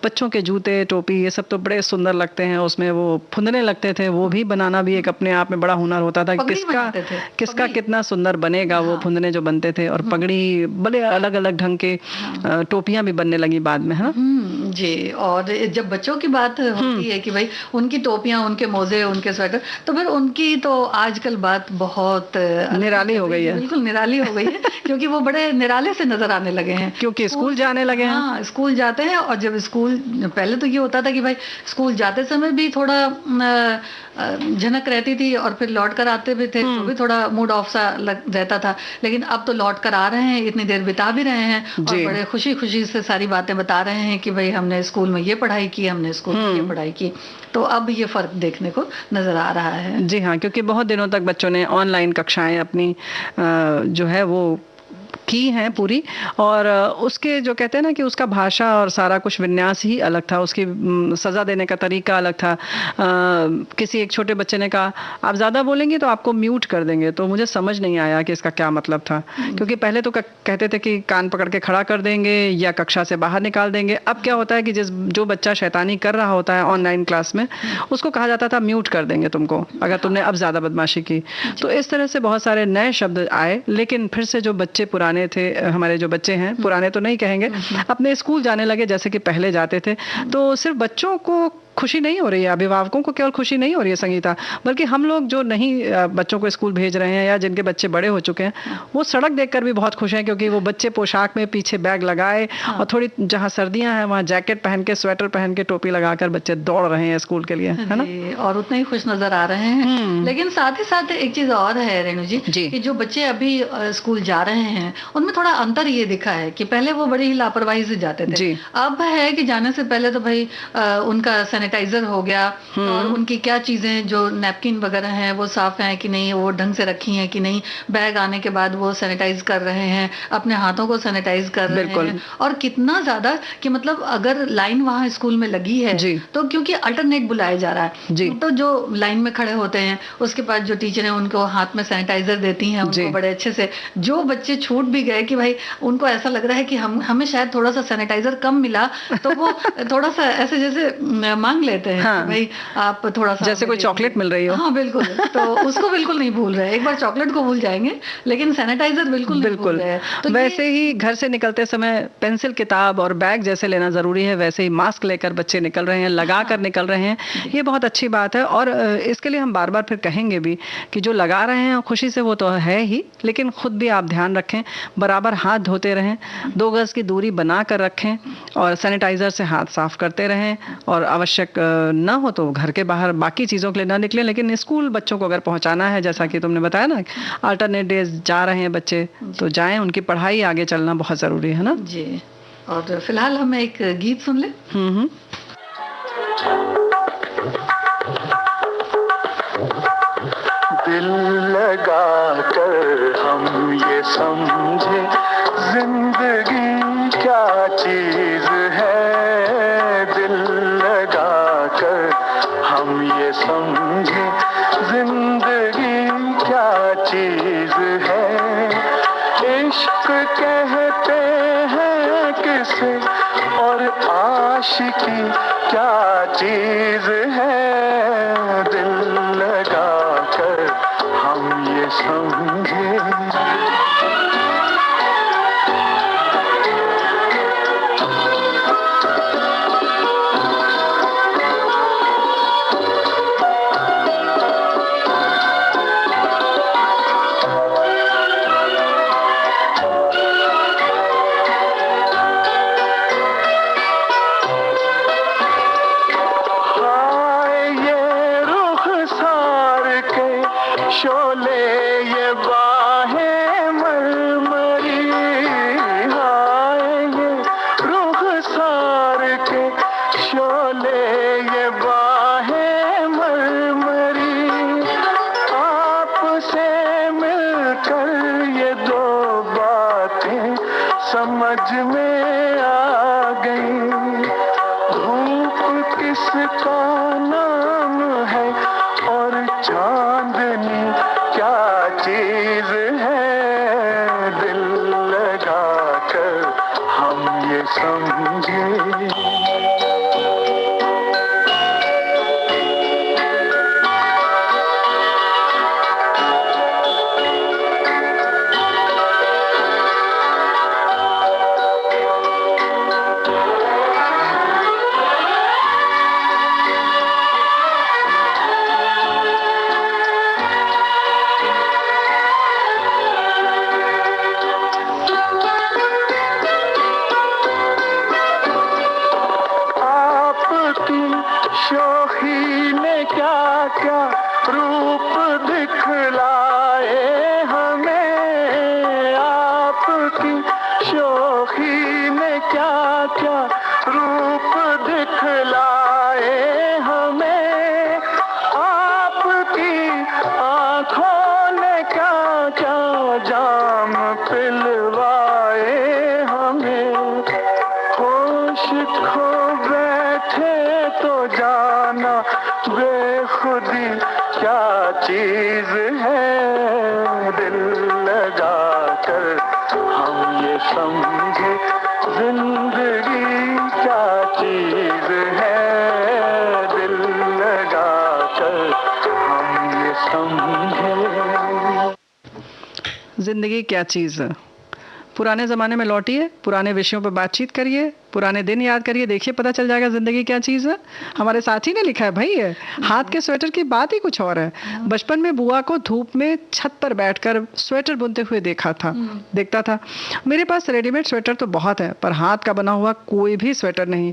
S2: बच्चों के जूते, टोपी, ये सब तो बड़े सुंदर लगते हैं, उसमें वो फुंदने लगते थे, वो भी बनाना भी एक अपने आप में बड़ा हुनर होता था।
S3: पगड़ी
S2: किसका
S3: बनाते थे,
S2: किसका
S3: पगड़ी।
S2: कितना सुंदर बनेगा वो फुंदने जो बनते थे। और पगड़ी, बड़े अलग अलग ढंग के टोपियां भी बनने लगी बाद में, है ना।
S3: जी। और जब बच्चों की बात होती है कि भाई उनकी टोपियां, उनके मोजे, उनके स्वेटर, तो फिर उनकी तो आजकल बात बहुत
S2: निराली हो गई है।
S3: बिल्कुल निराली हो गई है क्योंकि वो बड़े निराले से नजर आने लगे हैं,
S2: क्योंकि स्कूल जाने लगे हैं।
S3: हाँ, स्कूल जाते हैं। और जब स्कूल, पहले तो ये होता था कि भाई स्कूल जाते समय भी थोड़ा झनक रहती थी और फिर लौट कर आते भी थे तो भी थोड़ा मूड ऑफ सा रहता था। लेकिन अब तो लौट कर आ रहे हैं, इतनी देर बिता भी रहे हैं और बड़े खुशी खुशी से सारी बातें बता रहे हैं कि भाई हमने स्कूल में ये पढ़ाई की, हमने स्कूल में ये पढ़ाई की। तो अब ये फर्क देखने को नजर आ रहा है।
S2: जी हाँ, क्योंकि बहुत दिनों तक बच्चों ने ऑनलाइन कक्षाएं अपनी जो है वो की हैं पूरी। और उसके जो कहते हैं ना कि उसका भाषा और सारा कुछ विन्यास ही अलग था, उसकी सज़ा देने का तरीका अलग था। किसी एक छोटे बच्चे ने कहा आप ज़्यादा बोलेंगे तो आपको म्यूट कर देंगे, तो मुझे समझ नहीं आया कि इसका क्या मतलब था। क्योंकि पहले तो कहते थे कि कान पकड़ के खड़ा कर देंगे या कक्षा से बाहर निकाल देंगे। अब क्या होता है कि जो बच्चा शैतानी कर रहा होता है ऑनलाइन क्लास में, उसको कहा जाता था म्यूट कर देंगे तुमको अगर तुमने अब ज़्यादा बदमाशी की। तो इस तरह से बहुत सारे नए शब्द आए। लेकिन फिर से जो बच्चे पुराने थे, हमारे जो बच्चे हैं, पुराने तो नहीं कहेंगे, अपने स्कूल जाने लगे जैसे कि पहले जाते थे। तो सिर्फ बच्चों को खुशी नहीं हो रही है, अभिभावकों को केवल खुशी नहीं हो रही है संगीता, बल्कि हम लोग जो नहीं बच्चों को स्कूल भेज रहे हैं या जिनके बच्चे बड़े हो चुके हैं, वो सड़क देखकर भी बहुत खुश हैं। क्योंकि वो बच्चे पोशाक में पीछे बैग लगाए और थोड़ी जहां सर्दियां हैं वहां जैकेट पहन के, स्वेटर पहन के, टोपी लगाकर बच्चे दौड़ रहे हैं स्कूल के लिए, है ना।
S3: और उतने ही खुश नजर आ रहे हैं। लेकिन साथ ही साथ एक चीज और है रेणु जी, कि जो बच्चे अभी स्कूल जा रहे हैं उनमें थोड़ा अंतर ये दिखा है कि पहले वो बड़ी ही लापरवाही से जाते थे। अब है कि जाने से पहले तो भाई उनका सैनिटाइजर हो गया और उनकी क्या चीजें, जो नैपकिन वगैरह हैं वो साफ हैं कि नहीं, वो ढंग से रखी हैं कि नहीं, बैग आने के बाद वो सैनिटाइज कर रहे हैं, अपने हाथों को सैनिटाइज कर रहे हैं। और कितना ज्यादा कि मतलब अगर लाइन वहां स्कूल में लगी है तो क्योंकि अल्टरनेट बुलाया जा रहा है, तो जो लाइन में खड़े होते हैं उसके बाद जो टीचर है उनको हाथ में सैनिटाइजर देती हैं, उनको बड़े अच्छे से। जो बच्चे छूट भी गए कि भाई उनको ऐसा लग रहा है कि हमें शायद थोड़ा सा सैनिटाइजर कम मिला, तो वो थोड़ा सा ऐसे जैसे मांग लेते हैं। हाँ। भाई आप थोड़ा सा,
S2: जैसे कोई चॉकलेट मिल रही हो।
S3: हाँ बिल्कुल। तो उसको बिल्कुल नहीं भूल रहे, एक बार चॉकलेट को भूल जाएंगे लेकिन सैनिटाइजर बिल्कुल नहीं भूल रहे।
S2: तो वैसे ही घर से निकलते समय पेंसिल, किताब और बैग जैसे लेना जरूरी है, वैसे ही मास्क लेकर बच्चे निकल रहे हैं, लगा कर निकल रहे हैं। ये बहुत अच्छी बात है। और इसके लिए हम बार बार फिर कहेंगे भी कि जो लगा रहे हैं खुशी से वो तो है ही, लेकिन खुद भी आप ध्यान रखें, बराबर हाथ धोते रहें, 2 गज की दूरी बना कर रखें और सैनिटाइजर से हाथ साफ करते रहें। और आवश्यक ना हो तो घर के बाहर बाकी चीज़ों के लिए ना निकलें। लेकिन स्कूल बच्चों को अगर पहुंचाना है, जैसा कि तुमने बताया ना, अल्टरनेट डेज जा रहे हैं बच्चे, तो जाएं, उनकी पढ़ाई आगे चलना बहुत ज़रूरी है ना
S3: जी। और फिलहाल हम एक गीत सुन ले।
S1: दिल लगा कर हम ये समझे जिंदगी क्या चीज है, दिल लगा कर हम ये समझे जिंदगी क्या चीज है। इश्क कहते हैं किसे और आशिकी क्या चीज है, दिल लगा कर हम ये समझे। शोले ये बाहें मरमरी, हाय ये रुखसार के शोले ये बाहें मरमरी। आपसे मिलकर ये 2 बातें समझ में आ गई, धूप किसका नाम है और चांदनी क्या चीज है, दिल लगा कर समझे। शोखी ने क्या क्या रूप दिखलाए हमें, आपकी शोखी ने क्या क्या रूप दिखलाए हमें, आपकी आंखों ने क्या क्या जाम पिलवाए हमें। होश खो बैठे तो जाना बेखुदी क्या चीज है, दिल लगा कर हम ये समझे जिंदगी क्या चीज है, दिल लगा कर हम ये समझे।
S2: जिंदगी क्या चीज़ है। पुराने ज़माने में लौटिए, पुराने विषयों पर बातचीत करिए, पुराने दिन याद करिए, देखिए पता चल जाएगा ज़िंदगी क्या चीज़ है। हमारे साथी ने लिखा है भाई, ये हाथ के स्वेटर की बात ही कुछ और है। बचपन में बुआ को धूप में छत पर बैठकर स्वेटर बुनते हुए देखता था। मेरे पास रेडीमेड स्वेटर तो बहुत है, पर हाथ का बना हुआ कोई भी स्वेटर नहीं।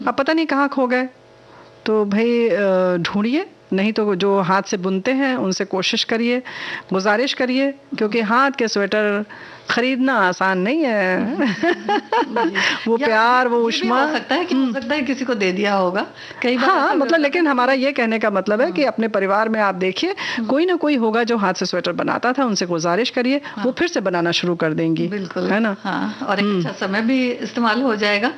S2: अब पता नहीं कहाँ खो गए। तो भाई ढूंढिए, नहीं तो जो हाथ से बुनते हैं उनसे कोशिश करिए, गुजारिश करिए, क्योंकि हाथ के स्वेटर खरीदना आसान नहीं है। वो प्यार, वो उष्मा,
S3: हो सकता है किसी को दे दिया होगा कई बार।
S2: हाँ मतलब, लेकिन हमारा ये कहने का मतलब है कि अपने परिवार में आप देखिए कोई ना कोई होगा जो हाथ से स्वेटर बनाता था, उनसे गुजारिश करिए, वो फिर से बनाना शुरू कर देंगी।
S3: बिल्कुल,
S2: है ना।
S3: हाँ, और एक अच्छा समय भी इस्तेमाल हो जाएगा।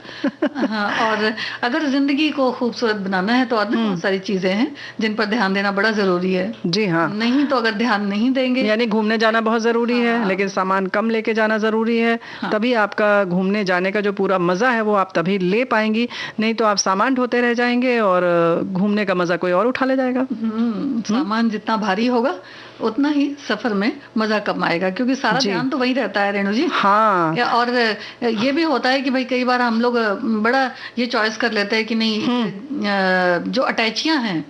S3: हाँ, और अगर जिंदगी को खूबसूरत बनाना है तो और भी बहुत सारी चीजें हैं जिन पर ध्यान देना बड़ा जरूरी है।
S2: जी हाँ,
S3: नहीं तो अगर ध्यान नहीं देंगे,
S2: यानी घूमने जाना बहुत जरूरी है, लेकिन सामान कम लेके जाना जरूरी है। तभी आपका घूमने जाने का जो पूरा मजा है वो आप तभी ले पाएंगी, नहीं तो आप सामान ढोते रह जाएंगे और घूमने का मजा कोई और उठा ले जाएगा।
S3: सामान जितना भारी होगा उतना ही सफर में मजा कम आएगा, क्योंकि सारा ध्यान तो वही रहता है रेणु जी।
S2: हाँ,
S3: और ये भी होता है कि भाई कई बार हम लोग बड़ा ये चॉइस कर लेते हैं कि नहीं, जो अटैचियां हैं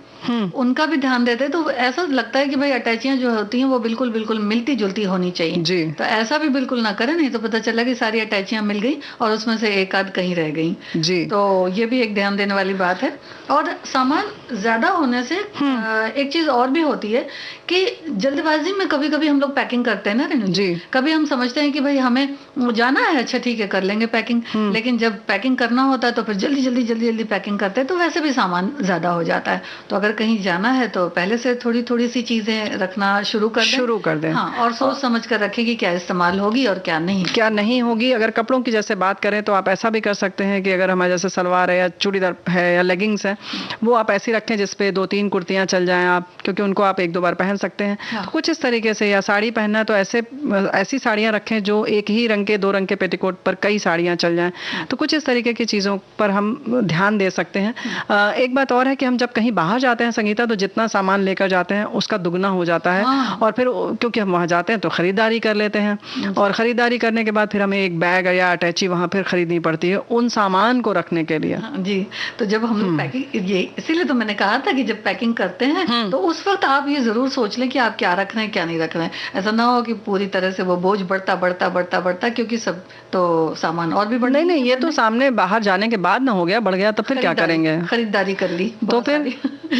S3: उनका भी ध्यान देते हैं, तो ऐसा लगता है कि भाई अटैचियां जो होती हैं वो बिल्कुल बिल्कुल मिलती जुलती होनी चाहिए
S2: जी।
S3: तो ऐसा भी बिल्कुल ना करें, नहीं तो पता चला कि सारी अटैचियां मिल गई और उसमें से एक आध कहीं रह गई
S2: जी।
S3: तो ये भी एक ध्यान देने वाली बात है। और सामान ज्यादा होने से एक चीज और भी होती है कि जल्दबाजी में कभी कभी हम लोग पैकिंग करते हैं ना रेणु जी। कभी हम समझते हैं कि भाई हमें जाना है, अच्छा ठीक है कर लेंगे पैकिंग, लेकिन जब पैकिंग करना होता है तो फिर जल्दी जल्दी जल्दी जल्दी पैकिंग करते हैं, तो वैसे भी सामान ज्यादा हो जाता है। तो अगर कहीं जाना है तो पहले से थोड़ी थोड़ी सी चीजें रखना शुरू कर दें। हाँ, और सोच समझ कर रखें कि क्या इस्तेमाल होगी और क्या नहीं होगी।
S2: अगर कपड़ों की जैसे बात करें तो आप ऐसा भी कर सकते हैं कि अगर हमारे जैसे सलवार है या चूड़ीदार है या लेगिंग्स है, वो आप ऐसी रखें जिसपे 2-3 कुर्तियां चल जाएं आप, क्योंकि उनको आप 1-2 बार पहन सकते हैं। तो कुछ इस तरीके से, या साड़ी पहनना है तो ऐसी साड़ियां रखें जो एक ही रंग के 2 रंग के पेटीकोट पर कई साड़ियां चल जाएं। तो कुछ इस तरीके की चीजों पर हम ध्यान दे सकते हैं। एक बात और है कि हम जब कहीं बाहर जाते हैं संगीता, तो जितना सामान लेकर जाते हैं उसका दुगना हो जाता है। और फिर क्योंकि हम वहां जाते हैं तो खरीदारी कर लेते हैं, और खरीदारी करने के बाद फिर हमें एक बैग या अटैची वहां फिर खरीदनी पड़ती है उन सामान को रखने के लिए।
S3: जी, तो जब हम लोग पैकिंग, ये इसीलिए तो मैंने कहा था कि जब पैकिंग करते हैं तो उस वक्त आप ये जरूर सोच लें कि आप क्या रख रहे हैं क्या नहीं रख रहे हैं। ऐसा ना हो कि पूरी तरह से वो बोझ बढ़ता, क्योंकि सब तो सामान और भी बढ़
S2: नहीं, ये तो सामने बाहर जाने के बाद ना हो गया, बढ़ गया तो फिर क्या करेंगे।
S3: खरीदारी कर ली
S2: तो फिर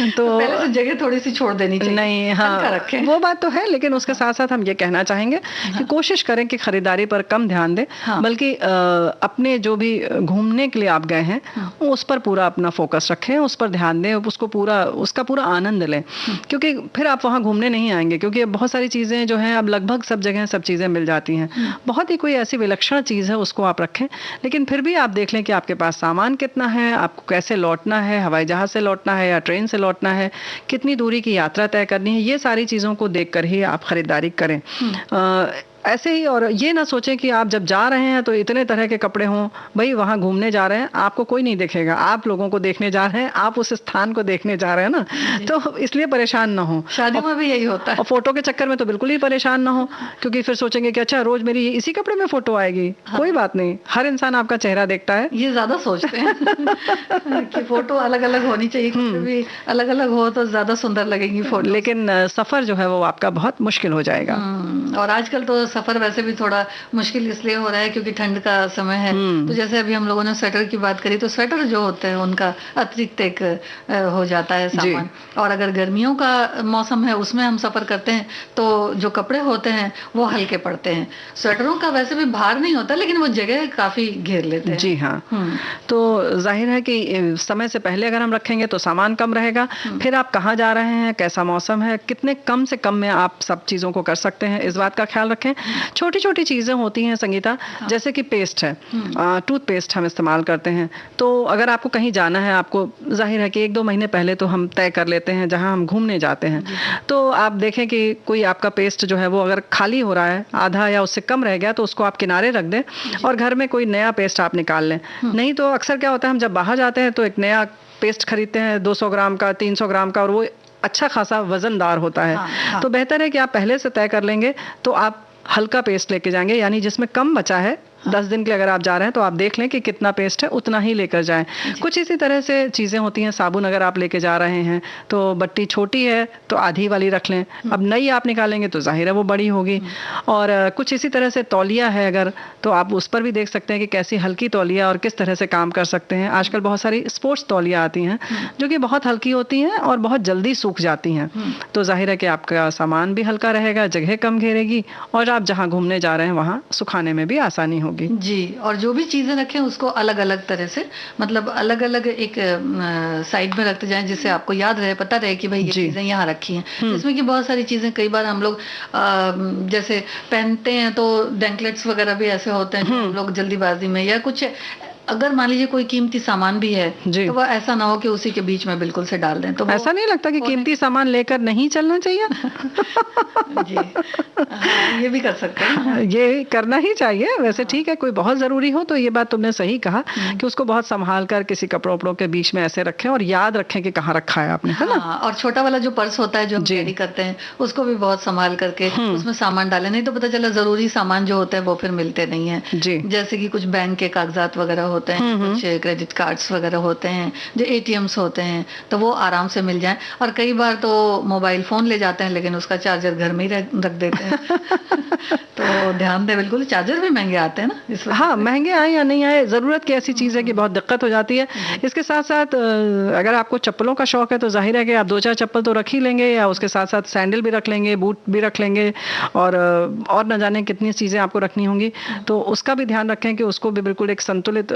S2: तो
S3: पहले से जगह थोड़ी सी छोड़ देनी चाहिए।
S2: नहीं, हाँ, वो बात तो है, लेकिन उसके साथ साथ हम ये कहना चाहेंगे कि कोशिश करें कि खरीदारी पर कम ध्यान दें, बल्कि अपने जो भी घूमने के लिए आप गए हैं उस पर पूरा अपना फोकस रखें, उस पर ध्यान दें, उसका पूरा आनंद लें, क्योंकि फिर आप वहाँ घूमने नहीं आएंगे, क्योंकि बहुत सारी चीज़ें जो हैं अब लगभग सब जगह सब चीज़ें मिल जाती हैं। बहुत ही कोई ऐसी विलक्षण चीज़ है उसको आप रखें, लेकिन फिर भी आप देख लें कि आपके पास सामान कितना है, आपको कैसे लौटना है, हवाई जहाज से लौटना है या ट्रेन से लौटना है, कितनी दूरी की यात्रा तय करनी है, ये सारी चीज़ों को देखकर ही आप खरीदारी करें। ऐसे ही, और ये ना सोचें कि आप जब जा रहे हैं तो इतने तरह के कपड़े हों। भाई वहाँ घूमने जा रहे हैं, आपको कोई नहीं देखेगा, आप लोगों को देखने जा रहे हैं, आप उस स्थान को देखने जा रहे हैं ना, तो इसलिए परेशान ना हो।
S3: शादियों में भी यही होता है।
S2: और फोटो के चक्कर में तो बिल्कुल ही परेशान ना हो, क्योंकि फिर सोचेंगे कि अच्छा रोज मेरी इसी कपड़े में फोटो आएगी।
S3: हाँ।
S2: कोई बात नहीं, हर इंसान आपका चेहरा देखता है।
S3: ये ज्यादा सोचते हैं कि फोटो अलग अलग होनी चाहिए, कपड़े भी अलग अलग हो तो ज्यादा सुंदर लगेगी फोटो।
S2: लेकिन सफर जो है वो आपका बहुत मुश्किल हो जाएगा।
S3: और आजकल तो सफर वैसे भी थोड़ा मुश्किल इसलिए हो रहा है क्योंकि ठंड का समय है। तो जैसे अभी हम लोगों ने स्वेटर की बात करी, तो स्वेटर जो होते हैं उनका अतिरिक्त एक हो जाता है सामान। और अगर गर्मियों का मौसम है उसमें हम सफर करते हैं तो जो कपड़े होते हैं वो हल्के पड़ते हैं। स्वेटरों का वैसे भी भार नहीं होता, लेकिन वो जगह काफी घेर लेते हैं।
S2: जी हाँ। तो जाहिर है कि समय से पहले अगर हम रखेंगे तो सामान कम रहेगा। फिर आप कहाँ जा रहे हैं, कैसा मौसम है, कितने कम से कम में आप सब चीजों को कर सकते हैं, इस बात का ख्याल रखें। छोटी छोटी चीजें होती हैं संगीता, जैसे कि पेस्ट है, टूथपेस्ट हम इस्तेमाल करते हैं। तो अगर आपको कहीं जाना है, आपको जाहिर है कि 1-2 महीने पहले तो हम तय कर लेते हैं जहां हम घूमने जाते हैं। तो आप देखें कि कोई आपका पेस्ट जो है वो अगर खाली हो रहा है, आधा या उससे कम रह गया, तो उसको आप किनारे रख दें और घर में कोई नया पेस्ट आप निकाल लें। नहीं तो अक्सर क्या होता है, हम जब बाहर जाते हैं तो एक नया पेस्ट खरीदते हैं 200 ग्राम का, 300 ग्राम का, और वो अच्छा खासा वजनदार होता है। तो बेहतर है कि आप पहले से तय कर लेंगे तो आप हल्का पेस्ट लेके जाएंगे, यानी जिसमें कम बचा है। 10 दिन के लिए अगर आप जा रहे हैं तो आप देख लें कि कितना पेस्ट है, उतना ही लेकर जाएं। कुछ इसी तरह से चीज़ें होती हैं। साबुन अगर आप लेके जा रहे हैं तो बट्टी छोटी है तो आधी वाली रख लें, अब नई आप निकालेंगे तो जाहिर है वो बड़ी होगी। और कुछ इसी तरह से तौलिया है अगर, तो आप उस पर भी देख सकते हैं कि कैसी हल्की तौलिया और किस तरह से काम कर सकते हैं। आजकल बहुत सारी स्पोर्ट्स तौलिया आती हैं जो कि बहुत हल्की होती हैं और बहुत जल्दी सूख जाती हैं। तो जाहिर है कि आपका सामान भी हल्का रहेगा, जगह कम घेरेगी, और आप जहाँ घूमने जा रहे हैं वहाँ सुखाने में भी आसानी होगी।
S3: जी, और जो भी चीजें रखें उसको अलग अलग तरह से, मतलब अलग अलग एक साइड में रखते जाएं, जिससे आपको याद रहे, पता रहे कि भाई ये चीजें यहाँ रखी हैं। इसमें कि बहुत सारी चीजें कई बार हम लोग जैसे पहनते हैं तो डेंकलेट्स वगैरह भी ऐसे होते हैं जो हम लोग जल्दीबाजी में, या कुछ अगर मान लीजिए कोई कीमती सामान भी है तो वह ऐसा ना हो कि उसी के बीच में बिल्कुल से डाल दें। तो
S2: ऐसा नहीं लगता कि कीमती सामान लेकर नहीं चलना चाहिए?
S3: जी ये भी कर सकते हैं,
S2: ये करना ही चाहिए वैसे। ठीक है, कोई बहुत जरूरी हो तो ये बात तुमने सही कहा कि उसको बहुत संभाल कर किसी कपड़ों के बीच में ऐसे रखें और याद रखें कि कहाँ रखा है आपने, है ना?
S3: और छोटा वाला जो पर्स होता है जो हम कैरी करते हैं उसको भी बहुत संभाल करके उसमें सामान डालें, नहीं तो पता चला जरूरी सामान जो होते हैं वो फिर मिलते नहीं है। जैसे कि कुछ बैंक के कागजात वगैरह होते हैं, कुछ क्रेडिट कार्ड्स वगैरह होते हैं, जो एटीएम्स होते हैं, तो वो आराम से मिल जाएं। और कई बार तो मोबाइल फोन ले जाते हैं लेकिन उसका चार्जर घर में ही रख देते हैं। तो ध्यान दें, बिल्कुल। चार्जर भी महंगे आते हैं ना।
S2: हाँ, महंगे आए या नहीं आए, जरूरत की ऐसी चीज है कि बहुत दिक्कत हो जाती है। इसके साथ साथ अगर आपको चप्पलों का शौक है तो जाहिर है कि आप 2-4 चप्पल तो रख ही लेंगे, या उसके साथ साथ सैंडल भी रख लेंगे, बूट भी रख लेंगे, और न जाने कितनी चीजें आपको रखनी होंगी। तो उसका भी ध्यान रखें कि उसको भी बिल्कुल एक संतुलित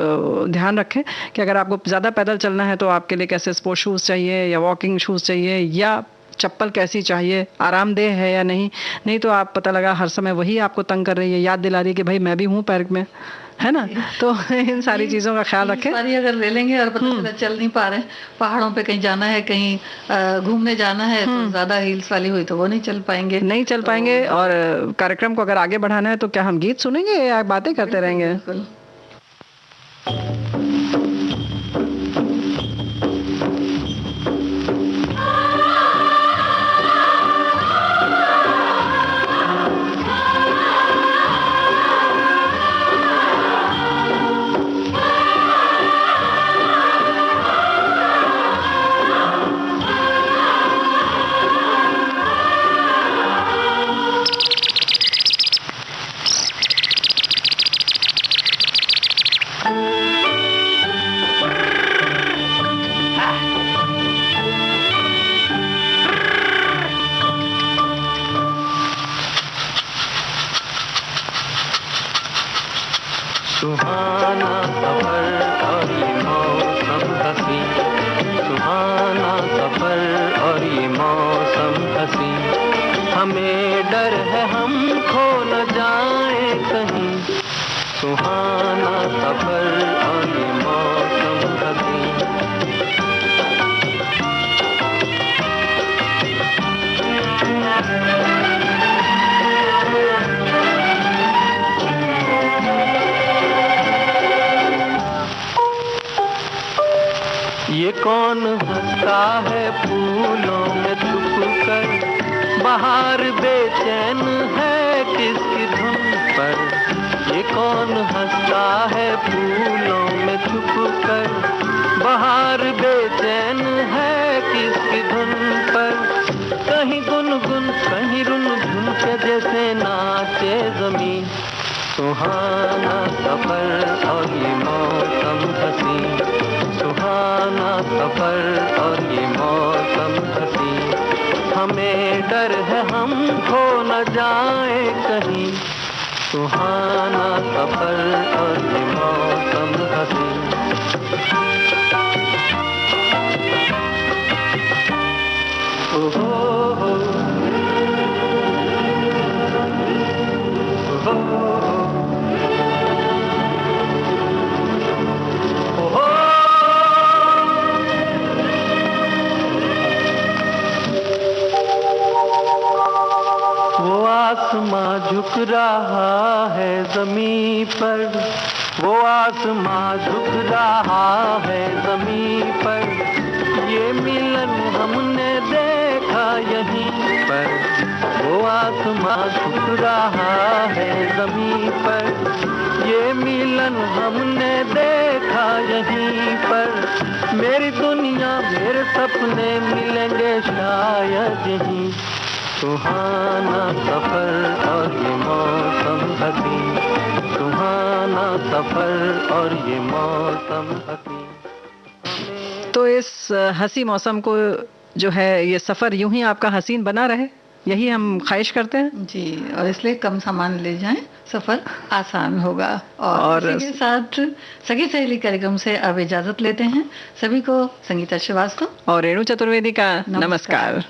S2: ध्यान रखें कि अगर आपको ज़्यादा पैदल चलना है तो आपके लिए कैसे स्पोर्ट्स शूज़ चाहिए या वॉकिंग शूज़ चाहिए, या चप्पल कैसी चाहिए, आरामदेह है या नहीं। नहीं तो आप पता लगा हर समय वही आपको तंग कर रही है, याद दिला रही है कि भाई मैं भी हूँ पैर में, है ना? तो इन सारी चीज़ों का ख्याल रखें।
S3: सारी अगर ले लेंगे और पता चला चल नहीं पा रहे, पहाड़ों पे कहीं जाना है, कहीं घूमने जाना है, तो ज़्यादा हील्स वाली हुई तो वो नहीं चल पाएंगे।
S2: और कार्यक्रम को अगर आगे बढ़ाना है तो क्या हम गीत सुनेंगे या बातें करते रहेंगे?
S1: सुहाना सफर और ये मौसम हसी, सुहाना सफर और ये मौसम हसी, हमें डर है हम खो न जाए कहीं, सुहाना सफर और ये मौसम हसी। कौन हंसता है फूलों में छुप कर, बाहर बेचैन है किसकी धुन पर। ये कौन हंसता है फूलों में छुप कर, बाहर बेचैन है किसकी धुन पर। कहीं गुनगुन कहीं रुनझुन के जैसे नाचे जमीन, सुहाना सफर और ये मौसम हसीन, सुहाना सफर और ये मौसम हसीन। हमें डर है हम खो न जाए कहीं, सुहाना सफर और ये मौसम हसीन। ओहो हो, ओहो, वो आसमां झुक रहा है ज़मीं पर, वो आसमां झुक रहा है ज़मीं पर। ये मिलन हमने देखा यहीं पर, वो आसमां झुक रहा है ज़मीं पर। ये मिलन हमने देखा यहीं पर। मेरी दुनिया मेरे सपने मिलेंगे शायद यहीं, सुहाना सफर और ये मौसम हसीन, सुहाना सफर और ये मौसम हसीन।
S2: तो इस हंसी मौसम को जो है ये सफर यूं ही आपका हसीन बना रहे, यही हम ख्वाहिश करते हैं
S3: जी। और इसलिए कम सामान ले जाएं, सफर आसान होगा। और इसी के साथ सगी सहेली कार्यक्रम से अब इजाजत लेते हैं। सभी को संगीता श्रीवास्तव
S2: और रेणु चतुर्वेदी का नमस्कार।